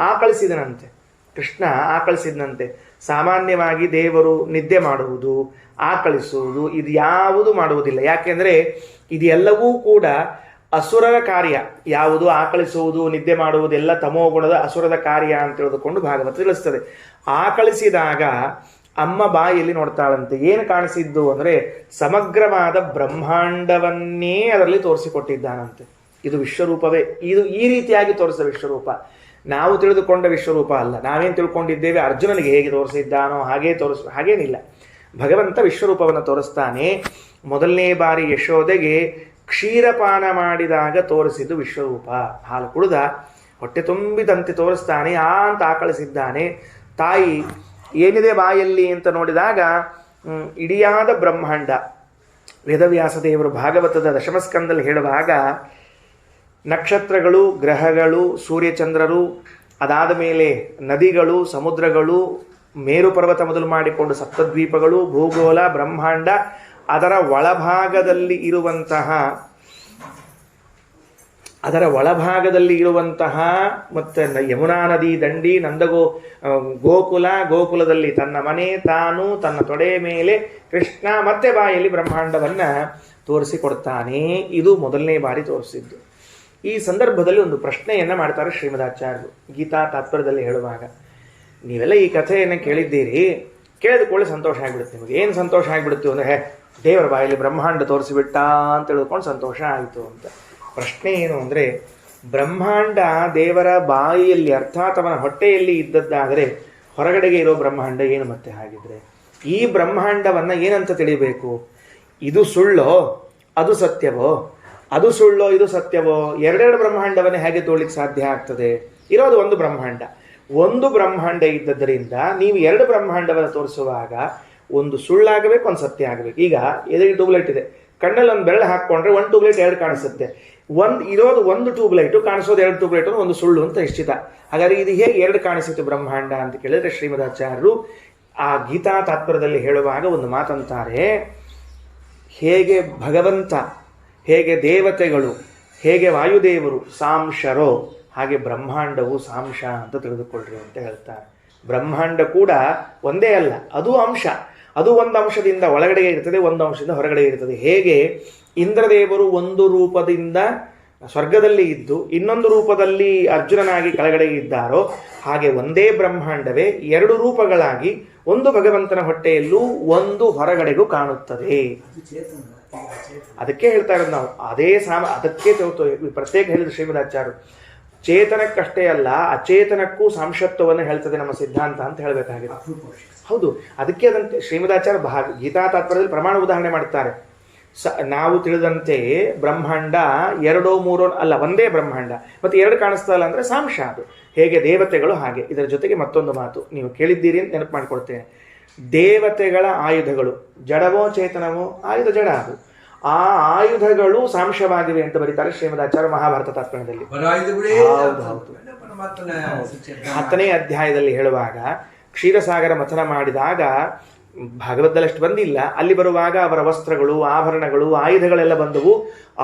ಆಕಳಿಸಿದನಂತೆ. ಕೃಷ್ಣ ಆಕಳಿಸಿದನಂತೆ. ಸಾಮಾನ್ಯವಾಗಿ ದೇವರು ನಿದ್ದೆ ಮಾಡುವುದು, ಆಕಳಿಸುವುದು ಇದು ಯಾವುದು ಮಾಡುವುದಿಲ್ಲ. ಯಾಕೆಂದರೆ ಇದೆಲ್ಲವೂ ಕೂಡ ಅಸುರರ ಕಾರ್ಯ. ಯಾವುದು ಆಕಳಿಸುವುದು, ನಿದ್ದೆ ಮಾಡುವುದೆಲ್ಲ ತಮೋಗುಣದ ಅಸುರದ ಕಾರ್ಯ ಅಂತ ತಿಳಿದುಕೊಂಡು ಭಾಗವತ ತಿಳಿಸ್ತದೆ. ಆಕಳಿಸಿದಾಗ ಅಮ್ಮ ಬಾಯಲ್ಲಿ ನೋಡ್ತಾಳಂತೆ. ಏನು ಕಾಣಿಸಿದ್ದು ಅಂದರೆ ಸಮಗ್ರವಾದ ಬ್ರಹ್ಮಾಂಡವನ್ನೇ ಅದರಲ್ಲಿ ತೋರಿಸಿಕೊಟ್ಟಿದ್ದಾನಂತೆ. ಇದು ವಿಶ್ವರೂಪವೇ. ಇದು ಈ ರೀತಿಯಾಗಿ ತೋರಿಸಿದ ವಿಶ್ವರೂಪ. ನಾವು ತಿಳಿದುಕೊಂಡ ವಿಶ್ವರೂಪ ಅಲ್ಲ. ನಾವೇನು ತಿಳ್ಕೊಂಡಿದ್ದೇವೆ, ಅರ್ಜುನನಿಗೆ ಹೇಗೆ ತೋರಿಸಿದ್ದಾನೋ ಹಾಗೇ ಹಾಗೇನಿಲ್ಲ. ಭಗವಂತ ವಿಶ್ವರೂಪವನ್ನು ತೋರಿಸ್ತಾನೆ. ಮೊದಲನೇ ಬಾರಿ ಯಶೋದೆಗೆ ಕ್ಷೀರಪಾನ ಮಾಡಿದಾಗ ತೋರಿಸಿದ್ದು ವಿಶ್ವರೂಪ. ಹಾಲು ಕುಡಿದ ಹೊಟ್ಟೆ ತುಂಬಿದಂತೆ ತೋರಿಸ್ತಾನೆ, ಅಂತ ಆಕಳಿಸಿದ್ದಾನೆ. ತಾಯಿ ಏನಿದೆ ಬಾಯಲ್ಲಿ ಅಂತ ನೋಡಿದಾಗ ಇಡಿಯಾದ ಬ್ರಹ್ಮಾಂಡ. ವೇದವ್ಯಾಸ ದೇವರು ಭಾಗವತದ ದಶಮಸ್ಕಂದಲ್ಲಿ ಹೇಳುವಾಗ ನಕ್ಷತ್ರಗಳು, ಗ್ರಹಗಳು, ಸೂರ್ಯಚಂದ್ರರು, ಅದಾದ ಮೇಲೆ ನದಿಗಳು, ಸಮುದ್ರಗಳು, ಮೇರು ಪರ್ವತ ಮೊದಲು ಮಾಡಿಕೊಂಡು ಸಪ್ತದ್ವೀಪಗಳು, ಭೂಗೋಳ, ಬ್ರಹ್ಮಾಂಡ, ಅದರ ಒಳಭಾಗದಲ್ಲಿ ಇರುವಂತಹ ಮತ್ತು ಯಮುನಾ ನದಿ ದಂಡಿ, ಗೋಕುಲದಲ್ಲಿ ತನ್ನ ಮನೆ, ತಾನು, ತನ್ನ ತೊಡೆ ಮೇಲೆ ಕೃಷ್ಣ, ಮತ್ತೆ ಬಾಯಲ್ಲಿ ಬ್ರಹ್ಮಾಂಡವನ್ನು ತೋರಿಸಿಕೊಡ್ತಾನೆ. ಇದು ಮೊದಲನೇ ಬಾರಿ ತೋರಿಸಿದ್ದು. ಈ ಸಂದರ್ಭದಲ್ಲಿ ಒಂದು ಪ್ರಶ್ನೆಯನ್ನು ಮಾಡ್ತಾರೆ ಶ್ರೀಮದಾಚಾರ್ಯರು ಗೀತಾ ತಾತ್ಪರ್ಯದಲ್ಲಿ ಹೇಳುವಾಗ. ನೀವೆಲ್ಲ ಈ ಕಥೆಯನ್ನು ಕೇಳಿದ್ದೀರಿ, ಕೇಳಿದುಕೊಳ್ಳಿ ಸಂತೋಷ ಆಗಿಬಿಡುತ್ತೆ. ನಿಮಗೆ ಏನು ಸಂತೋಷ ಆಗಿಬಿಡುತ್ತೆ ಅಂದರೆ, ದೇವರ ಬಾಯಲ್ಲಿ ಬ್ರಹ್ಮಾಂಡ ತೋರಿಸಿಬಿಟ್ಟ ಅಂತ ತಿಳ್ಕೊಂಡು ಸಂತೋಷ ಆಯಿತು ಅಂತ. ಪ್ರಶ್ನೆ ಏನು ಅಂದರೆ, ಬ್ರಹ್ಮಾಂಡ ದೇವರ ಬಾಯಿಯಲ್ಲಿ ಅರ್ಥಾತ್ ಅವನ ಹೊಟ್ಟೆಯಲ್ಲಿ ಇದ್ದದ್ದಾದರೆ ಹೊರಗಡೆಗೆ ಇರೋ ಬ್ರಹ್ಮಾಂಡ ಏನು ಮತ್ತೆ ಹಾಗಿದ್ರೆ? ಈ ಬ್ರಹ್ಮಾಂಡವನ್ನು ಏನಂತ ತಿಳಿಬೇಕು? ಇದು ಸುಳ್ಳೋ ಅದು ಸತ್ಯವೋ? ಅದು ಸುಳ್ಳೋ ಇದು ಸತ್ಯವೋ? ಎರಡೆರಡು ಬ್ರಹ್ಮಾಂಡವನ್ನೇ ಹೇಗೆ ತೋಳಿಕ್ಕೆ ಸಾಧ್ಯ ಆಗ್ತದೆ? ಇರೋದು ಒಂದು ಬ್ರಹ್ಮಾಂಡ. ಒಂದು ಬ್ರಹ್ಮಾಂಡ ಇದ್ದದ್ದರಿಂದ ನೀವು ಎರಡು ಬ್ರಹ್ಮಾಂಡವನ್ನು ತೋರಿಸುವಾಗ ಒಂದು ಸುಳ್ಳಾಗಬೇಕು, ಒಂದು ಸತ್ಯ ಆಗಬೇಕು. ಈಗ ಎದುರಿಗೆ ಟ್ಯೂಬ್ಲೈಟ್ ಇದೆ, ಕಣ್ಣಲ್ಲಿ ಒಂದು ಬೆರಳು ಹಾಕ್ಕೊಂಡ್ರೆ ಒಂದು ಟ್ಯೂಬ್ಲೈಟ್ ಎರಡು ಕಾಣಿಸುತ್ತೆ. ಇರೋದು ಒಂದು ಟ್ಯೂಬ್ಲೈಟು, ಕಾಣಿಸೋದು ಎರಡು ಟ್ಯೂಬ್ಲೈಟು, ಒಂದು ಸುಳ್ಳು ಅಂತ ನಿಶ್ಚಿತ. ಹಾಗಾದರೆ ಇದು ಹೇಗೆ ಎರಡು ಕಾಣಿಸಿತು ಬ್ರಹ್ಮಾಂಡ ಅಂತ ಕೇಳಿದ್ರೆ, ಶ್ರೀಮದಾಚಾರ್ಯರು ಆ ಗೀತಾ ತಾತ್ಪರ್ಯದಲ್ಲಿ ಹೇಳುವಾಗ ಒಂದು ಮಾತಂತಾರೆ. ಹೇಗೆ ಭಗವಂತ, ಹೇಗೆ ದೇವತೆಗಳು, ಹೇಗೆ ವಾಯುದೇವರು ಸಾಂಶರೋ, ಹಾಗೆ ಬ್ರಹ್ಮಾಂಡವು ಸಾಂಶ ಅಂತ ತಿಳಿದುಕೊಳ್ಳ್ರಿ ಅಂತ ಹೇಳ್ತಾರೆ. ಬ್ರಹ್ಮಾಂಡ ಕೂಡ ಒಂದೇ ಅಲ್ಲ, ಅದು ಅಂಶ. ಅದು ಒಂದು ಅಂಶದಿಂದ ಒಳಗಡೆಗೆ ಇರ್ತದೆ, ಒಂದು ಅಂಶದಿಂದ ಹೊರಗಡೆ ಇರ್ತದೆ. ಹೇಗೆ ಇಂದ್ರದೇವರು ಒಂದು ರೂಪದಿಂದ ಸ್ವರ್ಗದಲ್ಲಿ ಇದ್ದು ಇನ್ನೊಂದು ರೂಪದಲ್ಲಿ ಅರ್ಜುನನಾಗಿ ಕೆಳಗಡೆ ಇದ್ದಾರೋ, ಹಾಗೆ ಒಂದೇ ಬ್ರಹ್ಮಾಂಡವೇ ಎರಡು ರೂಪಗಳಾಗಿ ಒಂದು ಭಗವಂತನ ಹೊಟ್ಟೆಯಲ್ಲೂ ಒಂದು ಹೊರಗಡೆಗೂ ಕಾಣುತ್ತದೆ. ಅದಕ್ಕೆ ಹೇಳ್ತಾ ಇರೋದು ನಾವು. ಅದಕ್ಕೆ ಪ್ರತ್ಯೇಕ ಹೇಳಿದ್ರು ಶ್ರೀಮದಾಚಾರ್ಯರು. ಚೇತನಕ್ಕಷ್ಟೇ ಅಲ್ಲ, ಅಚೇತನಕ್ಕೂ ಸಾಂಶತ್ವವನ್ನು ಹೇಳ್ತದೆ ನಮ್ಮ ಸಿದ್ಧಾಂತ ಅಂತ ಹೇಳಬೇಕಾಗಿದೆ. ಹೌದು, ಅದಕ್ಕೆ ಅದಂತೆ ಶ್ರೀಮದಾಚಾರ್ಯ ಗೀತಾ ತಾತ್ಪರ್ಯದಲ್ಲಿ ಪ್ರಮಾಣ ಉದಾಹರಣೆ ಮಾಡ್ತಾರೆ. ನಾವು ತಿಳಿದಂತೆ ಬ್ರಹ್ಮಾಂಡ ಎರಡೋ ಮೂರೋ ಅಲ್ಲ, ಒಂದೇ ಬ್ರಹ್ಮಾಂಡ. ಮತ್ತು ಎರಡು ಕಾಣಿಸ್ತಾ ಇಲ್ಲ ಅಂದರೆ ಸಾಂಶ. ಅದು ಹೇಗೆ ದೇವತೆಗಳು ಹಾಗೆ. ಇದರ ಜೊತೆಗೆ ಮತ್ತೊಂದು ಮಾತು ನೀವು ಕೇಳಿದ್ದೀರಿ ಅಂತ ನೆನಪು ಮಾಡಿಕೊಡ್ತೇನೆ. ದೇವತೆಗಳ ಆಯುಧಗಳು ಜಡವೋ ಚೇತನವೋ? ಆಯುಧ ಜಡ. ಅದು ಆ ಆಯುಧಗಳು ಸಾಂಶವಾಗಿವೆ ಅಂತ ಬರೀತಾರೆ ಶ್ರೀಮದಾಚಾರ್ಯ ಮಹಾಭಾರತ ತಾತ್ಪರ್ಯದಲ್ಲಿ. 10ನೇ ಅಧ್ಯಾಯದಲ್ಲಿ ಹೇಳುವಾಗ ಕ್ಷೀರಸಾಗರ ಮಥನ ಮಾಡಿದಾಗ ಭಾಗವತದಲ್ಲಷ್ಟು ಬಂದಿಲ್ಲ, ಅಲ್ಲಿ ಬರುವಾಗ ಅವರ ವಸ್ತ್ರಗಳು, ಆಭರಣಗಳು, ಆಯುಧಗಳೆಲ್ಲ ಬಂದವು.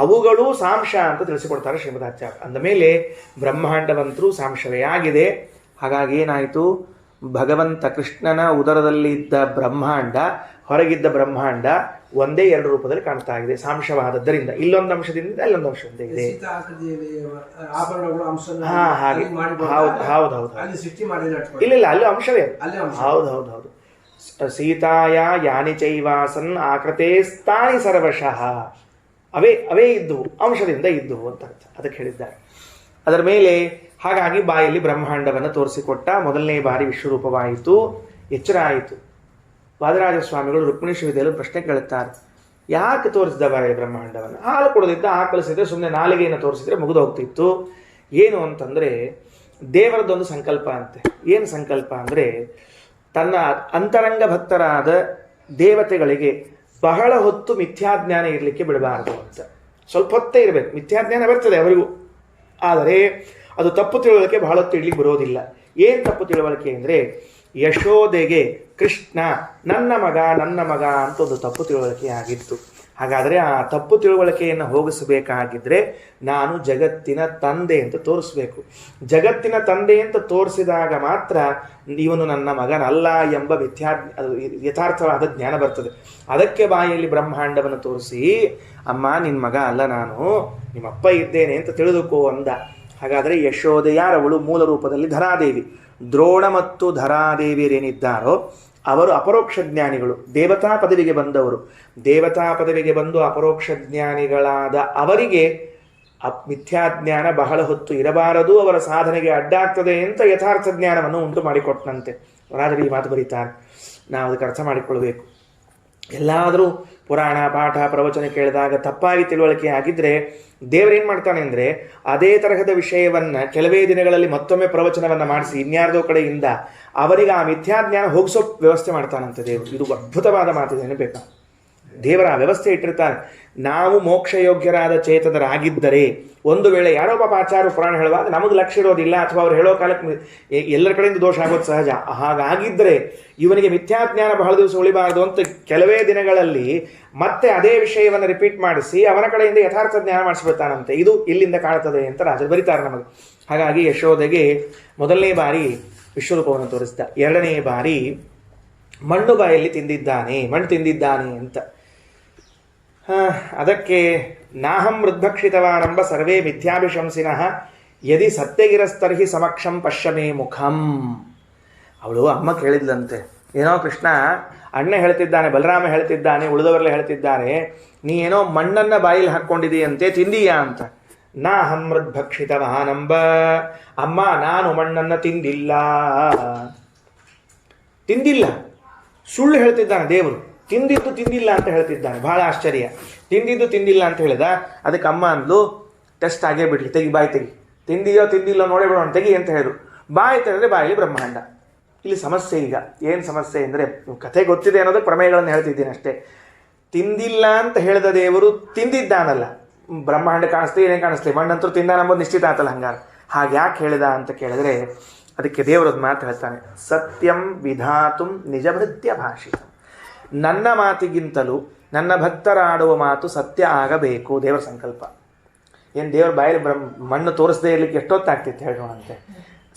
ಅವುಗಳು ಸಾಂಶ ಅಂತ ತಿಳಿಸಿಕೊಡ್ತಾರೆ ಶ್ರೀಮದಾಚಾರ್ಯ. ಅಂದ ಮೇಲೆ ಬ್ರಹ್ಮಾಂಡವಂತರೂ ಸಾಂಶವೇ ಆಗಿದೆ. ಹಾಗಾಗಿ ಏನಾಯಿತು, ಭಗವಂತ ಕೃಷ್ಣನ ಉದರದಲ್ಲಿ ಇದ್ದ ಬ್ರಹ್ಮಾಂಡ, ಹೊರಗಿದ್ದ ಬ್ರಹ್ಮಾಂಡ ಒಂದೇ ಎರಡು ರೂಪದಲ್ಲಿ ಕಾಣ್ತಾ ಇದೆ ಸಾಂಶವಾದದ್ದರಿಂದ. ಇಲ್ಲೊಂದು ಅಂಶದಿಂದ ಅಲ್ಲೊಂದು ಅಂಶದಿಂದ ಇದೆ. ಹಾಗೆ ಹೌದೌದು. ಇಲ್ಲ ಅಲ್ಲೂ ಅಂಶವೇ. ಹೌದೌದು. ಸೀತಾಯ ಯಾನಿ ಚೈವಾಸನ್ ಆಕೃತೆ ಸ್ಥಾನಿ ಸರ್ವಶಃ. ಅವೇ ಇದ್ದುವು, ಅಂಶದಿಂದ ಇದ್ದುವು ಅಂತ ಅರ್ಥ. ಅದಕ್ಕೆ ಹೇಳಿದ್ದಾರೆ. ಅದರ ಮೇಲೆ ಹಾಗಾಗಿ ಬಾಯಲ್ಲಿ ಬ್ರಹ್ಮಾಂಡವನ್ನು ತೋರಿಸಿಕೊಟ್ಟ. ಮೊದಲನೇ ಬಾರಿ ವಿಶ್ವರೂಪವಾಯಿತು, ಎಚ್ಚರ ಆಯಿತು. ವಾದರಾಜ ಸ್ವಾಮಿಗಳು ರುಕ್ಮಿಣೀಶ್ವರ ವಿದ್ಯೆಯಲ್ಲಿ ಪ್ರಶ್ನೆ ಕೇಳುತ್ತಾರೆ, ಯಾಕೆ ತೋರಿಸಿದ ಬಾಯಲ್ಲಿ ಬ್ರಹ್ಮಾಂಡವನ್ನು? ಹಾಲು ಕೊಡದಿದ್ದ, ಆಕಳಿಸಿದ್ರೆ ಸುಮ್ಮನೆ ನಾಲಿಗೆಯನ್ನು ತೋರಿಸಿದ್ರೆ ಮುಗಿದು ಹೋಗ್ತಿತ್ತು. ಏನು ಅಂತಂದರೆ ದೇವರದೊಂದು ಸಂಕಲ್ಪ ಅಂತೆ. ಏನು ಸಂಕಲ್ಪ ಅಂದರೆ, ತನ್ನ ಅಂತರಂಗ ಭಕ್ತರಾದ ದೇವತೆಗಳಿಗೆ ಬಹಳ ಹೊತ್ತು ಮಿಥ್ಯಾಜ್ಞಾನ ಇರಲಿಕ್ಕೆ ಬಿಡಬಾರದು ಅಂತ. ಸ್ವಲ್ಪ ಹೊತ್ತೇ ಇರಬೇಕು. ಮಿಥ್ಯಾಜ್ಞಾನ ಬರ್ತದೆ ಅವರಿಗೂ, ಆದರೆ ಅದು ತಪ್ಪು ತಿಳುವಳಿಕೆ ಬಹಳ ಹೊತ್ತು ಇಡ್ಲಿಕ್ಕೆ ಬರೋದಿಲ್ಲ. ಏನು ತಪ್ಪು ತಿಳುವಳಿಕೆ ಅಂದರೆ, ಯಶೋದೆಗೆ ಕೃಷ್ಣ ನನ್ನ ಮಗ ಅಂತ ಒಂದು ತಪ್ಪು ತಿಳುವಳಿಕೆ ಆಗಿತ್ತು. ಹಾಗಾದರೆ ಆ ತಪ್ಪು ತಿಳುವಳಿಕೆಯನ್ನು ಹೋಗಿಸಬೇಕಾಗಿದ್ದರೆ ನಾನು ಜಗತ್ತಿನ ತಂದೆ ಅಂತ ತೋರಿಸ್ಬೇಕು. ಜಗತ್ತಿನ ತಂದೆ ಅಂತ ತೋರಿಸಿದಾಗ ಮಾತ್ರ ಇವನು ನನ್ನ ಮಗನಲ್ಲ ಎಂಬ ಯಥಾರ್ಥವಾದ ಜ್ಞಾನ ಬರ್ತದೆ. ಅದಕ್ಕೆ ಬಾಯಲ್ಲಿ ಬ್ರಹ್ಮಾಂಡವನ್ನು ತೋರಿಸಿ, ಅಮ್ಮ ನಿನ್ನ ಮಗ ಅಲ್ಲ ನಾನು, ನಿಮ್ಮಪ್ಪ ಇದ್ದೇನೆ ಅಂತ ತಿಳಿದುಕೋ ಅಂದ. ಹಾಗಾದರೆ ಯಶೋದೆ ಯಾರವಳು? ಮೂಲ ರೂಪದಲ್ಲಿ ಧರಾದೇವಿ. ದ್ರೋಣ ಮತ್ತು ಧರಾದೇವಿಯರೇನಿದ್ದಾರೋ ಅವರು ಅಪರೋಕ್ಷ ಜ್ಞಾನಿಗಳು, ದೇವತಾ ಪದವಿಗೆ ಬಂದವರು. ದೇವತಾ ಪದವಿಗೆ ಬಂದು ಅಪರೋಕ್ಷ ಜ್ಞಾನಿಗಳಾದ ಅವರಿಗೆ ಮಿಥ್ಯಾಜ್ಞಾನ ಬಹಳ ಹೊತ್ತು ಇರಬಾರದು, ಅವರ ಸಾಧನೆಗೆ ಅಡ್ಡಾಗ್ತದೆ ಅಂತ ಯಥಾರ್ಥ ಜ್ಞಾನವನ್ನು ಉಂಟು ಮಾಡಿಕೊಟ್ಟನಂತೆ. ರಾಜರು ಈ ಮಾತು ಬರೀತಾರೆ, ನಾವು ಅದಕ್ಕೆ ಅರ್ಥ ಮಾಡಿಕೊಳ್ಬೇಕು. ಎಲ್ಲಾದರೂ ಪುರಾಣ ಪಾಠ ಪ್ರವಚನ ಕೇಳಿದಾಗ ತಪ್ಪಾಗಿ ತಿಳುವಳಿಕೆ ಆಗಿದ್ದರೆ ದೇವರೇನು ಮಾಡ್ತಾನೆ ಅಂದರೆ ಅದೇ ತರಹದ ವಿಷಯವನ್ನು ಕೆಲವೇ ದಿನಗಳಲ್ಲಿ ಮತ್ತೊಮ್ಮೆ ಪ್ರವಚನವನ್ನು ಮಾಡಿಸಿ ಇನ್ಯಾರ್ದೋ ಕಡೆಯಿಂದ ಅವರಿಗೆ ಆ ಮಿಥ್ಯಾಜ್ಞಾನ ಹೋಗಿಸೋ ವ್ಯವಸ್ಥೆ ಮಾಡ್ತಾನಂತೆ ದೇವರು. ಇದು ಅದ್ಭುತವಾದ ಮಾತಿದೆ, ನೆನಪೇಕ. ದೇವರ ಆ ವ್ಯವಸ್ಥೆ ಇಟ್ಟಿರ್ತಾನೆ. ನಾವು ಮೋಕ್ಷಯೋಗ್ಯರಾದ ಚೇತನರಾಗಿದ್ದರೆ ಒಂದು ವೇಳೆ ಯಾರೋ ಪಾಪ ಆಚಾರ್ಯ ಪುರಾಣ ಹೇಳುವಾಗ ನಮಗೆ ಲಕ್ಷ್ಯ ಇರೋದಿಲ್ಲ, ಅಥವಾ ಅವ್ರು ಹೇಳೋ ಕಾಲಕ್ಕೆ ಎಲ್ಲರ ಕಡೆಯಿಂದ ದೋಷ ಆಗೋದು ಸಹಜ. ಹಾಗಾಗಿದ್ದರೆ ಇವನಿಗೆ ಮಿಥ್ಯಾಜ್ಞಾನ ಬಹಳ ದಿವಸ ಉಳಿಬಾರದು ಅಂತ ಕೆಲವೇ ದಿನಗಳಲ್ಲಿ ಮತ್ತೆ ಅದೇ ವಿಷಯವನ್ನು ರಿಪೀಟ್ ಮಾಡಿಸಿ ಅವನ ಕಡೆಯಿಂದ ಯಥಾರ್ಥ ಜ್ಞಾನ ಮಾಡಿಸ್ಬಿಡ್ತಾನಂತೆ. ಇದು ಇಲ್ಲಿಂದ ಕಾಣ್ತದೆ ಅಂತ ರಾಜರು ಬರೀತಾರೆ ನಮಗೆ. ಹಾಗಾಗಿ ಯಶೋದೆಗೆ ಮೊದಲನೇ ಬಾರಿ ವಿಶ್ವರೂಪವನ್ನು ತೋರಿಸಿದ, ಎರಡನೇ ಬಾರಿ ಮಣ್ಣು ಬಾಯಲ್ಲಿ ಮಣ್ಣು ತಿಂದಿದ್ದಾನೆ ಅಂತ. ಅದಕ್ಕೆ ನಾಹಂ ಮೃದ್ಭಕ್ಷಿತವಾನೆಂಬ ಸರ್ವೇ ಮಿಥ್ಯಾಭಿಶಂಸಿನಃ ಯದಿ ಸತ್ಯಗಿರಸ್ತರ್ಹಿ ಸಮಕ್ಷಂ ಪಶ್ಯಮೇ ಮುಖಂ. ಅವಳು ಅಮ್ಮ ಕೇಳಿದ್ಲಂತೆ, ಏನೋ ಕೃಷ್ಣ ಅಣ್ಣ ಹೇಳ್ತಿದ್ದಾನೆ, ಬಲರಾಮ ಹೇಳ್ತಿದ್ದಾನೆ, ಉಳಿದವರೆಲ್ಲ ಹೇಳ್ತಿದ್ದಾರೆ, ನೀ ಏನೋ ಮಣ್ಣನ್ನು ಬಾಯಿಲಿ ಹಾಕ್ಕೊಂಡಿದೀಯಂತೆ, ತಿಂದೀಯಾ ಅಂತ. ನಾಹಂ ಮೃದ್ಭಕ್ಷಿತವಾನೆಂಬ, ಅಮ್ಮ ನಾನು ಮಣ್ಣನ್ನು ತಿಂದಿಲ್ಲ. ಸುಳ್ಳು ಹೇಳ್ತಿದ್ದಾನೆ ದೇವರು. ತಿಂದಿಲ್ಲ ಅಂತ ಹೇಳ್ತಿದ್ದಾನೆ. ಬಹಳ ಆಶ್ಚರ್ಯ. ತಿಂದಿಲ್ಲ ಅಂತ ಹೇಳಿದ. ಅದಕ್ಕೆ ಅಮ್ಮ ಅಂದ್ಲು, ಟೆಸ್ಟ್ ಆಗೇ ಬಿಡ್ಲಿ, ತೆಗಿ ಬಾಯಿ ತೆಗಿ, ತಿಂದಿಲ್ಲೋ ನೋಡೇ ಬಿಡೋಣ, ತೆಗಿ ಅಂತ ಹೇಳಿದ್ರು. ಬಾಯಿ ತೆಗೆದ್ರೆ ಬಾಯಲ್ಲಿ ಬ್ರಹ್ಮಾಂಡ. ಇಲ್ಲಿ ಸಮಸ್ಯೆ. ಈಗ ಏನು ಸಮಸ್ಯೆ ಅಂದರೆ, ಕಥೆ ಗೊತ್ತಿದೆ ಅನ್ನೋದಕ್ಕೆ ಪ್ರಮೇಯಗಳನ್ನು ಹೇಳ್ತಿದ್ದೀನಿ ಅಷ್ಟೇ. ತಿಂದಿಲ್ಲ ಅಂತ ಹೇಳಿದ ದೇವರು ತಿಂದಿದ್ದಾನಲ್ಲ, ಬ್ರಹ್ಮಾಂಡ ಕಾಣಿಸ್ತೆ ಏನೇನು ಕಾಣಿಸ್ಲಿ, ಮಣ್ಣಂತೂ ತಿಂದಾನಂಬೋದು ನಿಶ್ಚಿತ ಆತಲ್ಲ. ಹಾಗೆ ಯಾಕೆ ಹೇಳಿದ ಅಂತ ಕೇಳಿದ್ರೆ ಅದಕ್ಕೆ ದೇವರದ್ದು ಮಾತು ಹೇಳ್ತಾನೆ, ಸತ್ಯಂ ವಿಧಾತುಂ ನಿಜಭೃತ್ಯ ಭಾಷಿತ. ನನ್ನ ಮಾತಿಗಿಂತಲೂ ನನ್ನ ಭಕ್ತರ ಆಡುವ ಮಾತು ಸತ್ಯ ಆಗಬೇಕು, ದೇವರ ಸಂಕಲ್ಪ. ಏನು ದೇವರ ಬಾಯಲ್ಲಿ ಮಣ್ಣು ತೋರಿಸದೇ ಇರಲಿಕ್ಕೆ ಎಷ್ಟೊತ್ತಾಗ್ತಿತ್ತು ಹೇಳೋಣಂತೆ.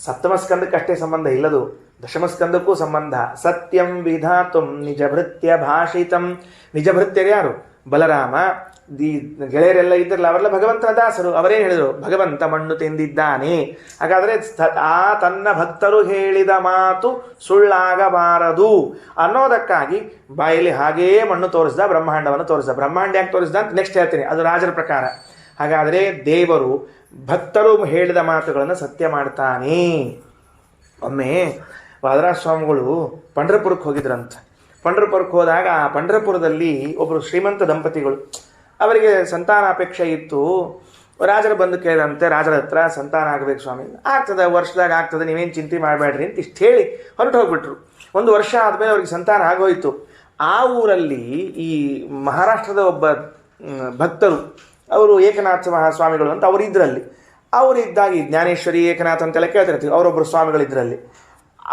ಸಪ್ತಮ ಸ್ಕಂದಕ್ಕೆ ಅಷ್ಟೇ ಸಂಬಂಧ ಇಲ್ಲದು, ದಶಮ ಸ್ಕಂದಕ್ಕೂ ಸಂಬಂಧ. ಸತ್ಯಂ ವಿಧಾತುಂ ನಿಜಭೃತ್ಯ ಭಾಷಿತಂ. ನಿಜಭೃತ್ಯರು ಯಾರು? ಬಲರಾಮ, ಗೆಳೆಯರೆಲ್ಲ ಇದ್ರಲ್ಲ, ಅವರೆಲ್ಲ ಭಗವಂತನ ದಾಸರು. ಅವರೇನು ಹೇಳಿದರು? ಭಗವಂತ ಮಣ್ಣು ತಿಂದಿದ್ದಾನೆ. ಹಾಗಾದರೆ ತನ್ನ ಭಕ್ತರು ಹೇಳಿದ ಮಾತು ಸುಳ್ಳಾಗಬಾರದು ಅನ್ನೋದಕ್ಕಾಗಿ ಬಾಯಲ್ಲಿ ಹಾಗೇ ಮಣ್ಣು ತೋರಿಸ್ದ, ಬ್ರಹ್ಮಾಂಡವನ್ನು ತೋರಿಸ್ದ. ಬ್ರಹ್ಮಾಂಡ ಯಾಕೆ ತೋರಿಸ್ದ ಅಂತ ನೆಕ್ಸ್ಟ್ ಹೇಳ್ತೀನಿ, ಅದು ರಾಜರ ಪ್ರಕಾರ. ಹಾಗಾದರೆ ದೇವರು ಭಕ್ತರು ಹೇಳಿದ ಮಾತುಗಳನ್ನು ಸತ್ಯ ಮಾಡ್ತಾನೆ. ಒಮ್ಮೆ ವಾದರಾಜ ಸ್ವಾಮಿಗಳು ಪಂಢರಪುರಕ್ಕೆ ಹೋಗಿದ್ರಂತ. ಪಂಢರಪುರಕ್ಕೆ ಹೋದಾಗ ಆ ಪಂಢರಪುರದಲ್ಲಿ ಒಬ್ಬರು ಶ್ರೀಮಂತ ದಂಪತಿಗಳು, ಅವರಿಗೆ ಸಂತಾನಾಪೇಕ್ಷೆ ಇತ್ತು. ರಾಜರು ಬಂದು ಕೇಳಿದಂತೆ ರಾಜರ ಹತ್ರ, ಸಂತಾನ ಆಗಬೇಕು ಸ್ವಾಮಿ. ಆಗ್ತದೆ, ವರ್ಷದಾಗ ಆಗ್ತದೆ, ನೀವೇನು ಚಿಂತೆ ಮಾಡಬೇಡ್ರಿ ಅಂತ ಇಷ್ಟು ಹೇಳಿ ಹೊರಟು ಹೋಗ್ಬಿಟ್ರು. 1 ವರ್ಷ ಆದಮೇಲೆ ಅವ್ರಿಗೆ ಸಂತಾನ ಆಗೋಯ್ತು. ಆ ಊರಲ್ಲಿ ಈ ಮಹಾರಾಷ್ಟ್ರದ ಒಬ್ಬ ಭಕ್ತರು, ಅವರು ಏಕನಾಥ ಮಹಾಸ್ವಾಮಿಗಳು ಅಂತ ಅವರು ಇದರಲ್ಲಿ, ಅವರಿದ್ದಾಗಿ ಜ್ಞಾನೇಶ್ವರಿ ಏಕನಾಥ ಅಂತೆಲ್ಲ ಕೇಳ್ತಿರ್ತೀವಿ, ಅವರೊಬ್ಬರು ಸ್ವಾಮಿಗಳಿದ್ರಲ್ಲಿ.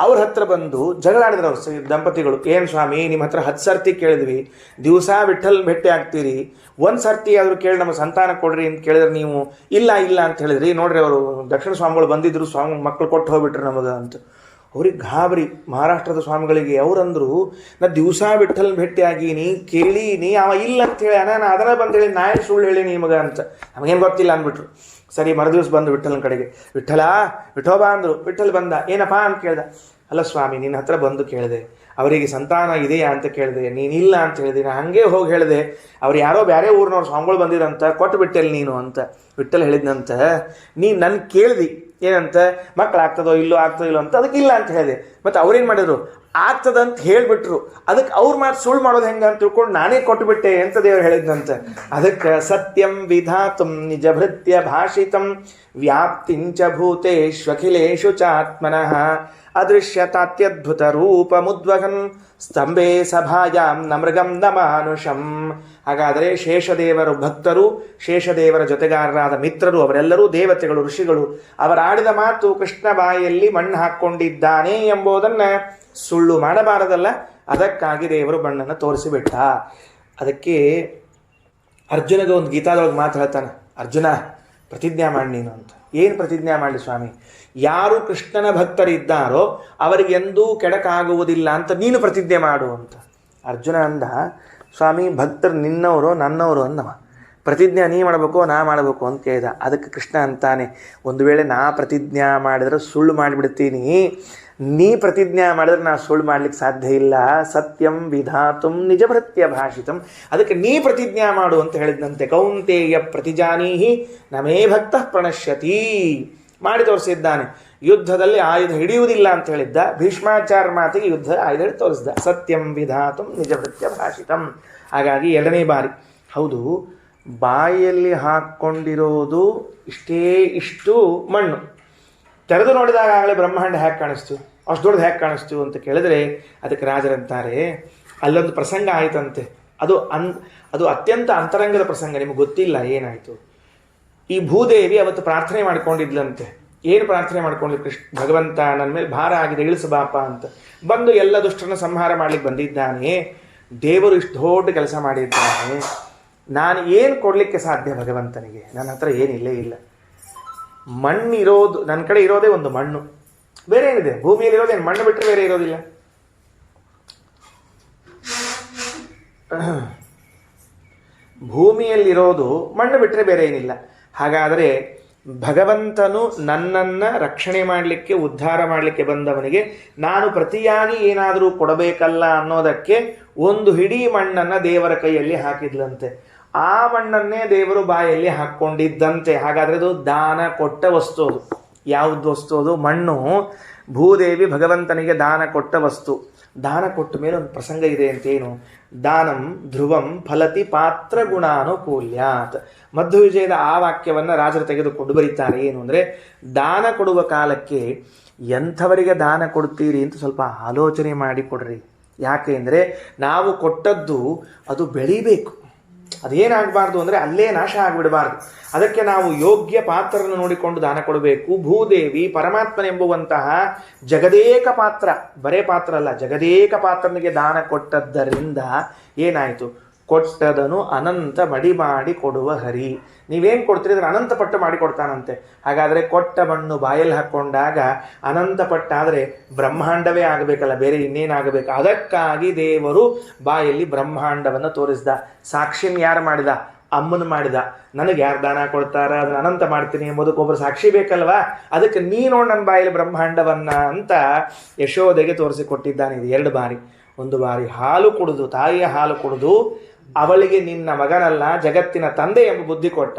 ಅವ್ರ ಹತ್ರ ಬಂದು ಜಗಳಾಡಿದ್ರು ಅವ್ರ ದಂಪತಿಗಳು. ಏನು ಸ್ವಾಮಿ, ನಿಮ್ಮ ಹತ್ರ 10 ಸರ್ತಿ ಕೇಳಿದ್ವಿ, ದಿವಸ ವಿಠಲ್ ಭೇಟಿ ಆಗ್ತೀರಿ, 1 ಸರ್ತಿ ಆದರೂ ಕೇಳಿ ನಮ್ಮ ಸಂತಾನ ಕೊಡ್ರಿ ಅಂತ ಕೇಳಿದ್ರೆ ನೀವು ಇಲ್ಲ ಅಂತ ಹೇಳಿದ್ರಿ. ನೋಡ್ರಿ, ಅವರು ದಕ್ಷಿಣ ಸ್ವಾಮಿಗಳು ಬಂದಿದ್ರು, ಸ್ವಾಮಿ ಮಕ್ಕಳು ಕೊಟ್ಟು ಹೋಗ್ಬಿಟ್ರು ನಮಗೆ ಅಂತ. ಅವ್ರಿಗೆ ಗಾಬರಿ ಮಹಾರಾಷ್ಟ್ರದ ಸ್ವಾಮಿಗಳಿಗೆ. ಅವರಂದ್ರು, ನಾ ದಿವಸ ವಿಠಲ್ ಭೇಟಿಯಾಗೀನಿ, ಕೇಳೀನಿ, ಅವ ಇಲ್ಲ ಅಂತ ಹೇಳಿ, ನಾನು ಅದನ್ನ ಬಂದು ಹೇಳಿ ನಾ ಸುಳ್ಳು ಹೇಳಿ ನಿಮಗೆ ಅಂತ, ನಮಗೇನು ಗೊತ್ತಿಲ್ಲ ಅಂದ್ಬಿಟ್ರು. ಸರಿ, ಮರುದಿವ್ಸ ಬಂದು ವಿಠಲನ ಕಡೆಗೆ, ವಿಠೋಬಾ ಅಂದರು. ವಿಠಲ್ ಬಂದ. ಏನಪ್ಪಾ ಅಂತ ಕೇಳ್ದ. ಅಲ್ಲ ಸ್ವಾಮಿ, ನಿನ್ನ ಹತ್ರ ಬಂದು ಕೇಳಿದೆ, ಅವರಿಗೆ ಸಂತಾನ ಇದೆಯಾ ಅಂತ ಕೇಳಿದೆ, ನೀನಿಲ್ಲ ಅಂತ ಹೇಳಿದೆ. ನಾನು ಹಾಗೆ ಹೋಗಿ ಹೇಳಿದೆ, ಅವ್ರು ಯಾರೋ ಬೇರೆ ಊರಿನವ್ರು ಸ್ವಾಮಿಗಳು ಬಂದಿರಂತ, ಕೊಟ್ಟು ಬಿಟ್ಟೆಲ್ಲಿ ನೀನು ಅಂತ. ವಿಠಲ್ ಹೇಳಿದ್ನಂತ, ನೀನು ನನ್ನ ಕೇಳಿದಿ ಏನಂತ, ಮಕ್ಕಳಾಗ್ತದೋ ಇಲ್ಲೋ ಅಂತ. ಅದಕ್ಕೆ ಇಲ್ಲ ಅಂತ ಹೇಳಿದೆ. ಮತ್ತು ಅವ್ರೇನು ಮಾಡಿದ್ರು, ಆಗ್ತದಂತ ಹೇಳಿಬಿಟ್ರು. ಅದಕ್ಕೆ ಅವ್ರ ಮಾತು ಸುಳ್ಳು ಮಾಡೋದು ಹೆಂಗೆ ಅಂತ ತಿಳ್ಕೊಂಡು ನಾನೇ ಕೊಟ್ಟುಬಿಟ್ಟೆ ಅಂತ ದೇವರು ಹೇಳಿದ್ನಂತೆ. ಅದಕ್ಕೆ ಸತ್ಯಂ ವಿಧಾತುಂ ನಿಜಭೃತ್ಯ ಭಾಷಿತಂ ವ್ಯಾಪ್ತಿಂಚ ಭೂತೇಷ್ವಖಿಲೇಶು ಚಾತ್ಮನಃ ಅದೃಶ್ಯತಾತ್ಯದ್ಭುತ ರೂಪ ಮುದ್ವಗನ್ ಸ್ತಂಭೆ ಸಭಾಯಾಂ ನ ಮೃಗಂ ನ ಮಾನುಷಂ. ಹಾಗಾದರೆ ಶೇಷದೇವರು ಭಕ್ತರು, ಶೇಷದೇವರ ಜೊತೆಗಾರರಾದ ಮಿತ್ರರು, ಅವರೆಲ್ಲರೂ ದೇವತೆಗಳು, ಋಷಿಗಳು. ಅವರಾಡಿದ ಮಾತು ಕೃಷ್ಣ ಬಾಯಲ್ಲಿ ಮಣ್ಣು ಹಾಕ್ಕೊಂಡಿದ್ದಾನೆ ಎಂಬುದನ್ನು ಸುಳ್ಳು ಮಾಡಬಾರದಲ್ಲ. ಅದಕ್ಕಾಗಿ ದೇವರು ಮಣ್ಣನ್ನು ತೋರಿಸಿಬಿಟ್ಟ. ಅದಕ್ಕೆ ಅರ್ಜುನಗೆ ಒಂದು ಗೀತಾದೊಳಗೆ ಮಾತು ಹೇಳ್ತಾನೆ, ಅರ್ಜುನ ಪ್ರತಿಜ್ಞಾ ಮಾಡಿ ನೀನು ಅಂತ. ಏನು ಪ್ರತಿಜ್ಞಾ ಮಾಡಲಿ ಸ್ವಾಮಿ? ಯಾರು ಕೃಷ್ಣನ ಭಕ್ತರಿದ್ದಾರೋ ಅವರಿಗೆಂದೂ ಕೆಡಕಾಗುವುದಿಲ್ಲ ಅಂತ ನೀನು ಪ್ರತಿಜ್ಞೆ ಮಾಡು ಅಂತ. ಅರ್ಜುನ ಅಂದ, ಸ್ವಾಮಿ ಭಕ್ತರು ನಿನ್ನವರು ನನ್ನವರು ಅಂದವ. ಪ್ರತಿಜ್ಞೆ ನೀ ಮಾಡಬೇಕು ನಾ ಮಾಡಬೇಕು ಅಂತ ಕೇಳಿದ. ಅದಕ್ಕೆ ಕೃಷ್ಣ ಅಂತಾನೆ, ಒಂದು ವೇಳೆ ನಾ ಪ್ರತಿಜ್ಞಾ ಮಾಡಿದ್ರೆ ಸುಳ್ಳು ಮಾಡಿಬಿಡ್ತೀನಿ, ನೀ ಪ್ರತಿಜ್ಞಾ ಮಾಡಿದ್ರೆ ನಾ ಸುಳ್ಳು ಮಾಡ್ಲಿಕ್ಕೆ ಸಾಧ್ಯ ಇಲ್ಲ. ಸತ್ಯಂ ವಿಧಾತುಂ ನಿಜಭೃತ್ಯ ಭಾಷಿತಂ, ಅದಕ್ಕೆ ನೀ ಪ್ರತಿಜ್ಞಾ ಮಾಡು ಅಂತ ಹೇಳಿದಂತೆ. ಕೌಂತೇಯ ಪ್ರತಿಜಾನೀಹಿ ನಮೇ ಭಕ್ತ ಪ್ರಣಶ್ಯತಿ, ಮಾಡಿ ತೋರಿಸಿದ್ದಾನೆ. ಯುದ್ಧದಲ್ಲಿ ಆಯುಧ ಹಿಡಿಯುವುದಿಲ್ಲ ಅಂತ ಹೇಳಿದ್ದ, ಭೀಷ್ಮಾಚಾರ್ಯ ಮಾತಿಗೆ ಯುದ್ಧ ಆಯುಧ ಹಿಡಿದು ತೋರಿಸಿದ. ಸತ್ಯಂ ವಿಧಾತುಂ ನಿಜಭೃತ್ಯ ಭಾಷಿತಂ. ಹಾಗಾಗಿ ಎರಡನೇ ಬಾರಿ ಹೌದು, ಬಾಯಲ್ಲಿ ಹಾಕ್ಕೊಂಡಿರೋದು ಇಷ್ಟು ಮಣ್ಣು, ತೆರೆದು ನೋಡಿದಾಗ ಆಗಲೇ ಬ್ರಹ್ಮಾಂಡ ಹ್ಯಾಕ್ ಕಾಣಿಸ್ತು, ಅಷ್ಟು ದೊಡ್ಡದು ಹ್ಯಾಕ್ ಕಾಣಿಸ್ತು ಅಂತ ಕೇಳಿದ್ರೆ ಅದಕ್ಕೆ ರಾಜರಂತಾರೆ, ಅಲ್ಲೊಂದು ಪ್ರಸಂಗ ಆಯ್ತಂತೆ. ಅದು ಅತ್ಯಂತ ಅಂತರಂಗದ ಪ್ರಸಂಗ, ನಿಮಗೆ ಗೊತ್ತಿಲ್ಲ ಏನಾಯಿತು. ಈ ಭೂದೇವಿ ಅವತ್ತು ಪ್ರಾರ್ಥನೆ ಮಾಡ್ಕೊಂಡಿದ್ಲಂತೆ. ಏನು ಪ್ರಾರ್ಥನೆ ಮಾಡ್ಕೊಂಡ್ಲಿ? ಭಗವಂತ ನನ್ನ ಮೇಲೆ ಭಾರ ಆಗಿದೆ, ಇಳಿಸಬಾಪ ಅಂತ. ಬಂದು ಎಲ್ಲ ದುಷ್ಟರನ್ನು ಸಂಹಾರ ಮಾಡ್ಲಿಕ್ಕೆ ಬಂದಿದ್ದಾನೆ. ದೇವರು ಇಷ್ಟು ದೊಡ್ಡ ಕೆಲಸ ಮಾಡಿದ್ದಾನೆ, ನಾನು ಏನು ಕೊಡಲಿಕ್ಕೆ ಸಾಧ್ಯ ಭಗವಂತನಿಗೆ? ನನ್ನ ಹತ್ರ ಏನಿಲ್ಲೇ ಇಲ್ಲ. ಮಣ್ಣಿರೋದು ನನ್ನ ಕಡೆ ಇರೋದೇ ಒಂದು ಮಣ್ಣು, ಬೇರೆ ಏನಿದೆ? ಭೂಮಿಯಲ್ಲಿರೋದೇನು ಮಣ್ಣು ಬಿಟ್ಟರೆ ಬೇರೆ ಇರೋದಿಲ್ಲ. ಭೂಮಿಯಲ್ಲಿರೋದು ಮಣ್ಣು ಬಿಟ್ಟರೆ ಬೇರೆ ಏನಿಲ್ಲ. ಹಾಗಾದರೆ ಭಗವಂತನು ನನ್ನನ್ನು ರಕ್ಷಣೆ ಮಾಡಲಿಕ್ಕೆ, ಉದ್ಧಾರ ಮಾಡಲಿಕ್ಕೆ ಬಂದವನಿಗೆ ನಾನು ಪ್ರತಿಯಾಗಿ ಏನಾದರೂ ಕೊಡಬೇಕಲ್ಲ ಅನ್ನೋದಕ್ಕೆ ಒಂದು ಹಿಡಿ ಮಣ್ಣನ್ನು ದೇವರ ಕೈಯಲ್ಲಿ ಹಾಕಿದ್ಲಂತೆ. ಆ ಮಣ್ಣನ್ನೇ ದೇವರು ಬಾಯಲ್ಲಿ ಹಾಕ್ಕೊಂಡಿದ್ದಂತೆ. ಹಾಗಾದರೆ ಅದು ದಾನ ಕೊಟ್ಟ ವಸ್ತು. ಅದು ಯಾವುದು ವಸ್ತು? ಅದು ಮಣ್ಣು. ಭೂದೇವಿ ಭಗವಂತನಿಗೆ ದಾನ ಕೊಟ್ಟ ವಸ್ತು. ದಾನ ಕೊಟ್ಟ ಮೇಲೆ ಒಂದು ಪ್ರಸಂಗ ಇದೆ ಅಂತೇನು? ದಾನಂ ಧ್ರುವಂ ಫಲತಿ ಪಾತ್ರ ಗುಣಾನುಕೂಲ್ಯಾತ್. ಮಧ್ವ ವಿಜಯದ ಆ ವಾಕ್ಯವನ್ನು ರಾಜರು ತೆಗೆದುಕೊಂಡು ಬರೀತಾರೆ. ಏನು ಅಂದರೆ, ದಾನ ಕೊಡುವ ಕಾಲಕ್ಕೆ ಎಂಥವರಿಗೆ ದಾನ ಕೊಡ್ತೀರಿ ಅಂತ ಸ್ವಲ್ಪ ಆಲೋಚನೆ ಮಾಡಿ ಕೊಡ್ರಿ. ಯಾಕೆ ಅಂದರೆ ನಾವು ಕೊಟ್ಟದ್ದು ಅದು ಬೆಳೀಬೇಕು. ಅದೇನಾಗಬಾರ್ದು ಅಂದರೆ ಅಲ್ಲೇ ನಾಶ ಆಗಿಬಿಡಬಾರ್ದು. ಅದಕ್ಕೆ ನಾವು ಯೋಗ್ಯ ಪಾತ್ರರನ್ನು ನೋಡಿಕೊಂಡು ದಾನ ಕೊಡಬೇಕು. ಭೂದೇವಿ ಪರಮಾತ್ಮನೆಂಬುವಂತಹ ಜಗದೇಕ ಪಾತ್ರ, ಬರೇ ಪಾತ್ರ ಅಲ್ಲ, ಜಗದೇಕ ಪಾತ್ರನಿಗೆ ದಾನ ಕೊಟ್ಟದ್ದರಿಂದ ಏನಾಯಿತು? ಕೊಟ್ಟದನು ಅನಂತ ಮಡಿ ಮಾಡಿ ಕೊಡುವ ಹರಿ. ನೀವೇನು ಕೊಡ್ತೀರಿ ಅದನ್ನು ಅನಂತ ಪಟ್ಟು ಮಾಡಿ ಕೊಡ್ತಾನಂತೆ. ಹಾಗಾದರೆ ಕೊಟ್ಟ ಮಣ್ಣು ಬಾಯಲ್ಲಿ ಹಾಕ್ಕೊಂಡಾಗ ಅನಂತ ಪಟ್ಟಾದರೆ ಬ್ರಹ್ಮಾಂಡವೇ ಆಗಬೇಕಲ್ಲ, ಬೇರೆ ಇನ್ನೇನಾಗಬೇಕು? ಅದಕ್ಕಾಗಿ ದೇವರು ಬಾಯಲ್ಲಿ ಬ್ರಹ್ಮಾಂಡವನ್ನು ತೋರಿಸಿದ. ಸಾಕ್ಷಿನ ಯಾರು ಮಾಡಿದ? ಅಮ್ಮನ ಮಾಡಿದ. ನನಗೆ ಯಾರು ದಾನ ಕೊಡ್ತಾರ ಅದನ್ನು ಅನಂತ ಮಾಡ್ತೀನಿ ಎಂಬುದಕ್ಕೊಬ್ಬರು ಸಾಕ್ಷಿ ಬೇಕಲ್ವಾ? ಅದಕ್ಕೆ ನೀನು ನನ್ನ ಬಾಯಲ್ಲಿ ಬ್ರಹ್ಮಾಂಡವನ್ನ ಅಂತ ಯಶೋದೆಗೆ ತೋರಿಸಿಕೊಟ್ಟಿದ್ದಾನೆ. ಇದು 2 ಬಾರಿ. ಒಂದು ಬಾರಿ ಹಾಲು ಕುಡಿದು, ತಾಯಿಯ ಹಾಲು ಕುಡಿದು ಅವಳಿಗೆ ನಿನ್ನ ಮಗನಲ್ಲ ಜಗತ್ತಿನ ತಂದೆ ಎಂಬ ಬುದ್ಧಿ ಕೊಟ್ಟ.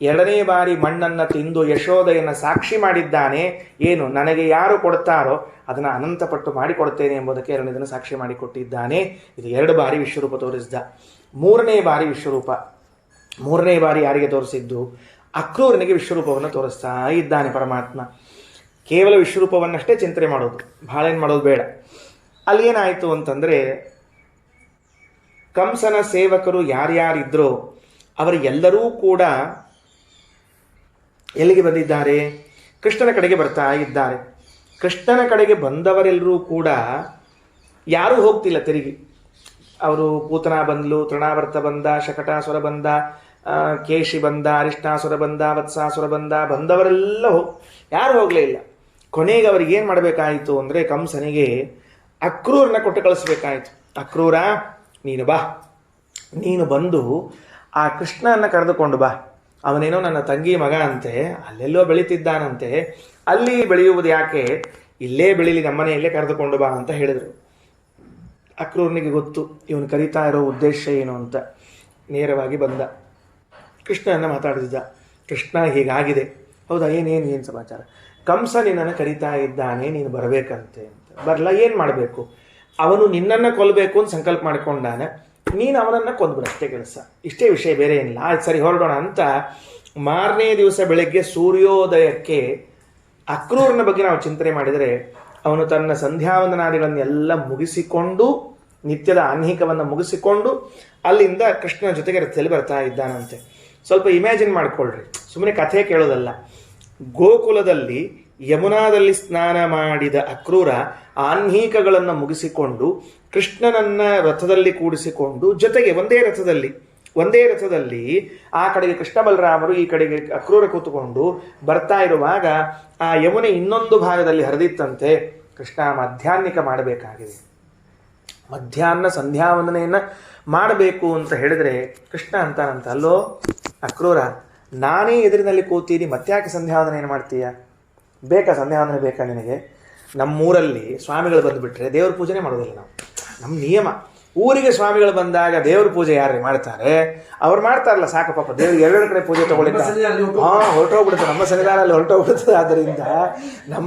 2ನೇ ಬಾರಿ ಮಣ್ಣನ್ನು ತಿಂದು ಯಶೋದೆಯನ್ನು ಸಾಕ್ಷಿ ಮಾಡಿದ್ದಾನೆ. ಏನು? ನನಗೆ ಯಾರು ಕೊಡ್ತಾರೋ ಅದನ್ನು ಅನಂತಪಟ್ಟು ಮಾಡಿಕೊಡ್ತೇನೆ ಎಂಬುದಕ್ಕೆ 2ನೇ ದಿನ ಸಾಕ್ಷಿ ಮಾಡಿಕೊಟ್ಟಿದ್ದಾನೆ. ಇದು 2 ಬಾರಿ ವಿಶ್ವರೂಪ ತೋರಿಸಿದ. 3ನೇ ಬಾರಿ ವಿಶ್ವರೂಪ, 3ನೇ ಬಾರಿ ಯಾರಿಗೆ ತೋರಿಸಿದ್ದು? ಅಕ್ರೂರನಿಗೆ ವಿಶ್ವರೂಪವನ್ನು ತೋರಿಸ್ತಾ ಇದ್ದಾನೆ ಪರಮಾತ್ಮ. ಕೇವಲ ವಿಶ್ವರೂಪವನ್ನಷ್ಟೇ ಚಿಂತನೆ ಮಾಡೋದು, ಭಾಳ ಏನು ಮಾಡೋದು ಬೇಡ. ಅಲ್ಲಿ ಏನಾಯಿತು ಅಂತಂದರೆ, ಕಂಸನ ಸೇವಕರು ಯಾರ್ಯಾರಿದ್ರೋ ಅವರೆಲ್ಲರೂ ಕೂಡ ಎಲ್ಲಿಗೆ ಬಂದಿದ್ದಾರೆ? ಕೃಷ್ಣನ ಕಡೆಗೆ ಬರ್ತಾ ಇದ್ದಾರೆ. ಕೃಷ್ಣನ ಕಡೆಗೆ ಬಂದವರೆಲ್ಲರೂ ಕೂಡ ಯಾರೂ ಹೋಗ್ತಿಲ್ಲ ತಿರುಗಿ. ಅವರು ಪೂತನ ಬಂದ್ಲು, ತೃಣಾವರ್ತ ಬಂದ, ಶಕಟಾಸುರ ಬಂದ, ಕೇಶಿ ಬಂದ, ಅರಿಷ್ಟಾಸುರ ಬಂದ, ವತ್ಸಾಸುರ ಬಂದ, ಬಂದವರೆಲ್ಲ ಯಾರು ಹೋಗಲೇ ಇಲ್ಲ. ಕೊನೆಗೆ ಅವ್ರಿಗೆ ಏನು ಮಾಡಬೇಕಾಯಿತು ಅಂದರೆ, ಕಂಸನಿಗೆ ಅಕ್ರೂರನ್ನ ಕೊಟ್ಟು ಕಳಿಸ್ಬೇಕಾಯಿತು. ಅಕ್ರೂರ, ನೀನು ಬಾ, ನೀನು ಬಂದು ಆ ಕೃಷ್ಣನ ಕರೆದುಕೊಂಡು ಬಾ. ಅವನೇನೋ ನನ್ನ ತಂಗಿ ಮಗ ಅಂತೆ, ಅಲ್ಲೆಲ್ಲೋ ಬೆಳೀತಿದ್ದಾನಂತೆ, ಅಲ್ಲಿ ಬೆಳೆಯುವುದು ಯಾಕೆ, ಇಲ್ಲೇ ಬೆಳೀಲಿ, ನಮ್ಮನೆಯಲ್ಲೇ ಕರೆದುಕೊಂಡು ಬಾ ಅಂತ ಹೇಳಿದರು. ಅಕ್ರೂರನಿಗೆ ಗೊತ್ತು ಇವನು ಕರೀತಾ ಇರೋ ಉದ್ದೇಶ ಏನು ಅಂತ. ನೇರವಾಗಿ ಬಂದ, ಕೃಷ್ಣನನ್ನು ಮಾತಾಡಿಸಿದ. ಕೃಷ್ಣ, ಹೀಗಾಗಿದೆ. ಹೌದಾ? ಏನು ಸಮಾಚಾರ? ಕಂಸ ನಿನ್ನನ್ನು ಕರೀತಾ ಇದ್ದಾನೆ, ನೀನು ಬರಬೇಕಂತೆ ಅಂತ. ಬರಲ್ಲ, ಏನು ಮಾಡಬೇಕು? ಅವನು ನಿನ್ನನ್ನು ಕೊಲ್ಲಬೇಕು ಅಂತ ಸಂಕಲ್ಪ ಮಾಡಿಕೊಂಡಾನೆ, ನೀನು ಅವನನ್ನು ಕೊಂದ್ಬಿಡು, ಅಷ್ಟೇ ಕೆಲಸ, ಇಷ್ಟೇ ವಿಷಯ, ಬೇರೆ ಏನಿಲ್ಲ. ಆಯ್ತು ಸರಿ, ಹೊರಡೋಣ ಅಂತ. ಮಾರನೇ ದಿವಸ ಬೆಳಗ್ಗೆ ಸೂರ್ಯೋದಯಕ್ಕೆ ಅಕ್ರೂರನ ಬಗ್ಗೆ ನಾವು ಚಿಂತನೆ ಮಾಡಿದರೆ, ಅವನು ತನ್ನ ಸಂಧ್ಯಾವಂದನಾದಿಗಳನ್ನೆಲ್ಲ ಮುಗಿಸಿಕೊಂಡು, ನಿತ್ಯದ ಆನ್ಹಿಕವನ್ನು ಮುಗಿಸಿಕೊಂಡು ಅಲ್ಲಿಂದ ಕೃಷ್ಣನ ಜೊತೆಗೆ ರಥದಲ್ಲಿ ಬರ್ತಾ ಇದ್ದಾನಂತೆ. ಸ್ವಲ್ಪ ಇಮ್ಯಾಜಿನ್ ಮಾಡಿಕೊಳ್ಳ್ರಿ, ಸುಮ್ಮನೆ ಕಥೆ ಕೇಳೋದಲ್ಲ. ಗೋಕುಲದಲ್ಲಿ ಯಮುನಾದಲ್ಲಿ ಸ್ನಾನ ಮಾಡಿದ ಅಕ್ರೂರ ಆನ್ಹೀಕಗಳನ್ನು ಮುಗಿಸಿಕೊಂಡು ಕೃಷ್ಣನನ್ನ ರಥದಲ್ಲಿ ಕೂಡಿಸಿಕೊಂಡು, ಜೊತೆಗೆ ಒಂದೇ ರಥದಲ್ಲಿ ಆ ಕಡೆಗೆ ಕೃಷ್ಣ ಬಲರಾಮರು, ಈ ಕಡೆಗೆ ಅಕ್ರೂರ ಕೂತುಕೊಂಡು ಬರ್ತಾ ಇರುವಾಗ ಆ ಯಮುನೆ ಇನ್ನೊಂದು ಭಾಗದಲ್ಲಿ ಹರಿದಿತ್ತಂತೆ. ಕೃಷ್ಣ ಮಧ್ಯಾಹ್ನಿಕ ಮಾಡಬೇಕಾಗಿದೆ. ಮಧ್ಯಾಹ್ನ ಸಂಧ್ಯಾವಂದನೆಯನ್ನು ಮಾಡಬೇಕು ಅಂತ ಹೇಳಿದರೆ ಕೃಷ್ಣ ಅಂತಾನಂತ, ಅಲ್ಲೋ ಅಕ್ರೂರ, ನಾನೇ ಎದುರಿನಲ್ಲಿ ಕೂತೀನಿ, ಮತ್ತ್ಯಾಕೆ ಸಂಧ್ಯಾವಂದನೆಯನ್ನು ಮಾಡ್ತೀಯ? ಬೇಕಾ ಸಂಧ್ಯಾವಂದನೆ ಬೇಕಾ ನಿನಗೆ? ನಮ್ಮೂರಲ್ಲಿ ಸ್ವಾಮಿಗಳು ಬಂದುಬಿಟ್ರೆ ದೇವ್ರ ಪೂಜೆನೇ ಮಾಡೋದಿಲ್ಲ ನಾವು, ನಮ್ಮ ನಿಯಮ. ಊರಿಗೆ ಸ್ವಾಮಿಗಳು ಬಂದಾಗ ದೇವ್ರ ಪೂಜೆ ಯಾರೇ ಮಾಡ್ತಾರೆ? ಅವ್ರು ಮಾಡ್ತಾರಲ್ಲ, ಸಾಕು ಪಾಪ, ದೇವ್ರಿಗೆ ಎರಡು ಕಡೆ ಪೂಜೆ ತೊಗೊಳ್ಳಿಲ್ಲ, ಹೊರಟೋಗ್ಬಿಡುತ್ತೆ, ನಮ್ಮ ಸನ್ನಿಧಾನ ಅಲ್ಲಿ ಹೊರಟೋಗ್ಬಿಡುತ್ತದೆ. ಆದ್ದರಿಂದ ನಮ್ಮ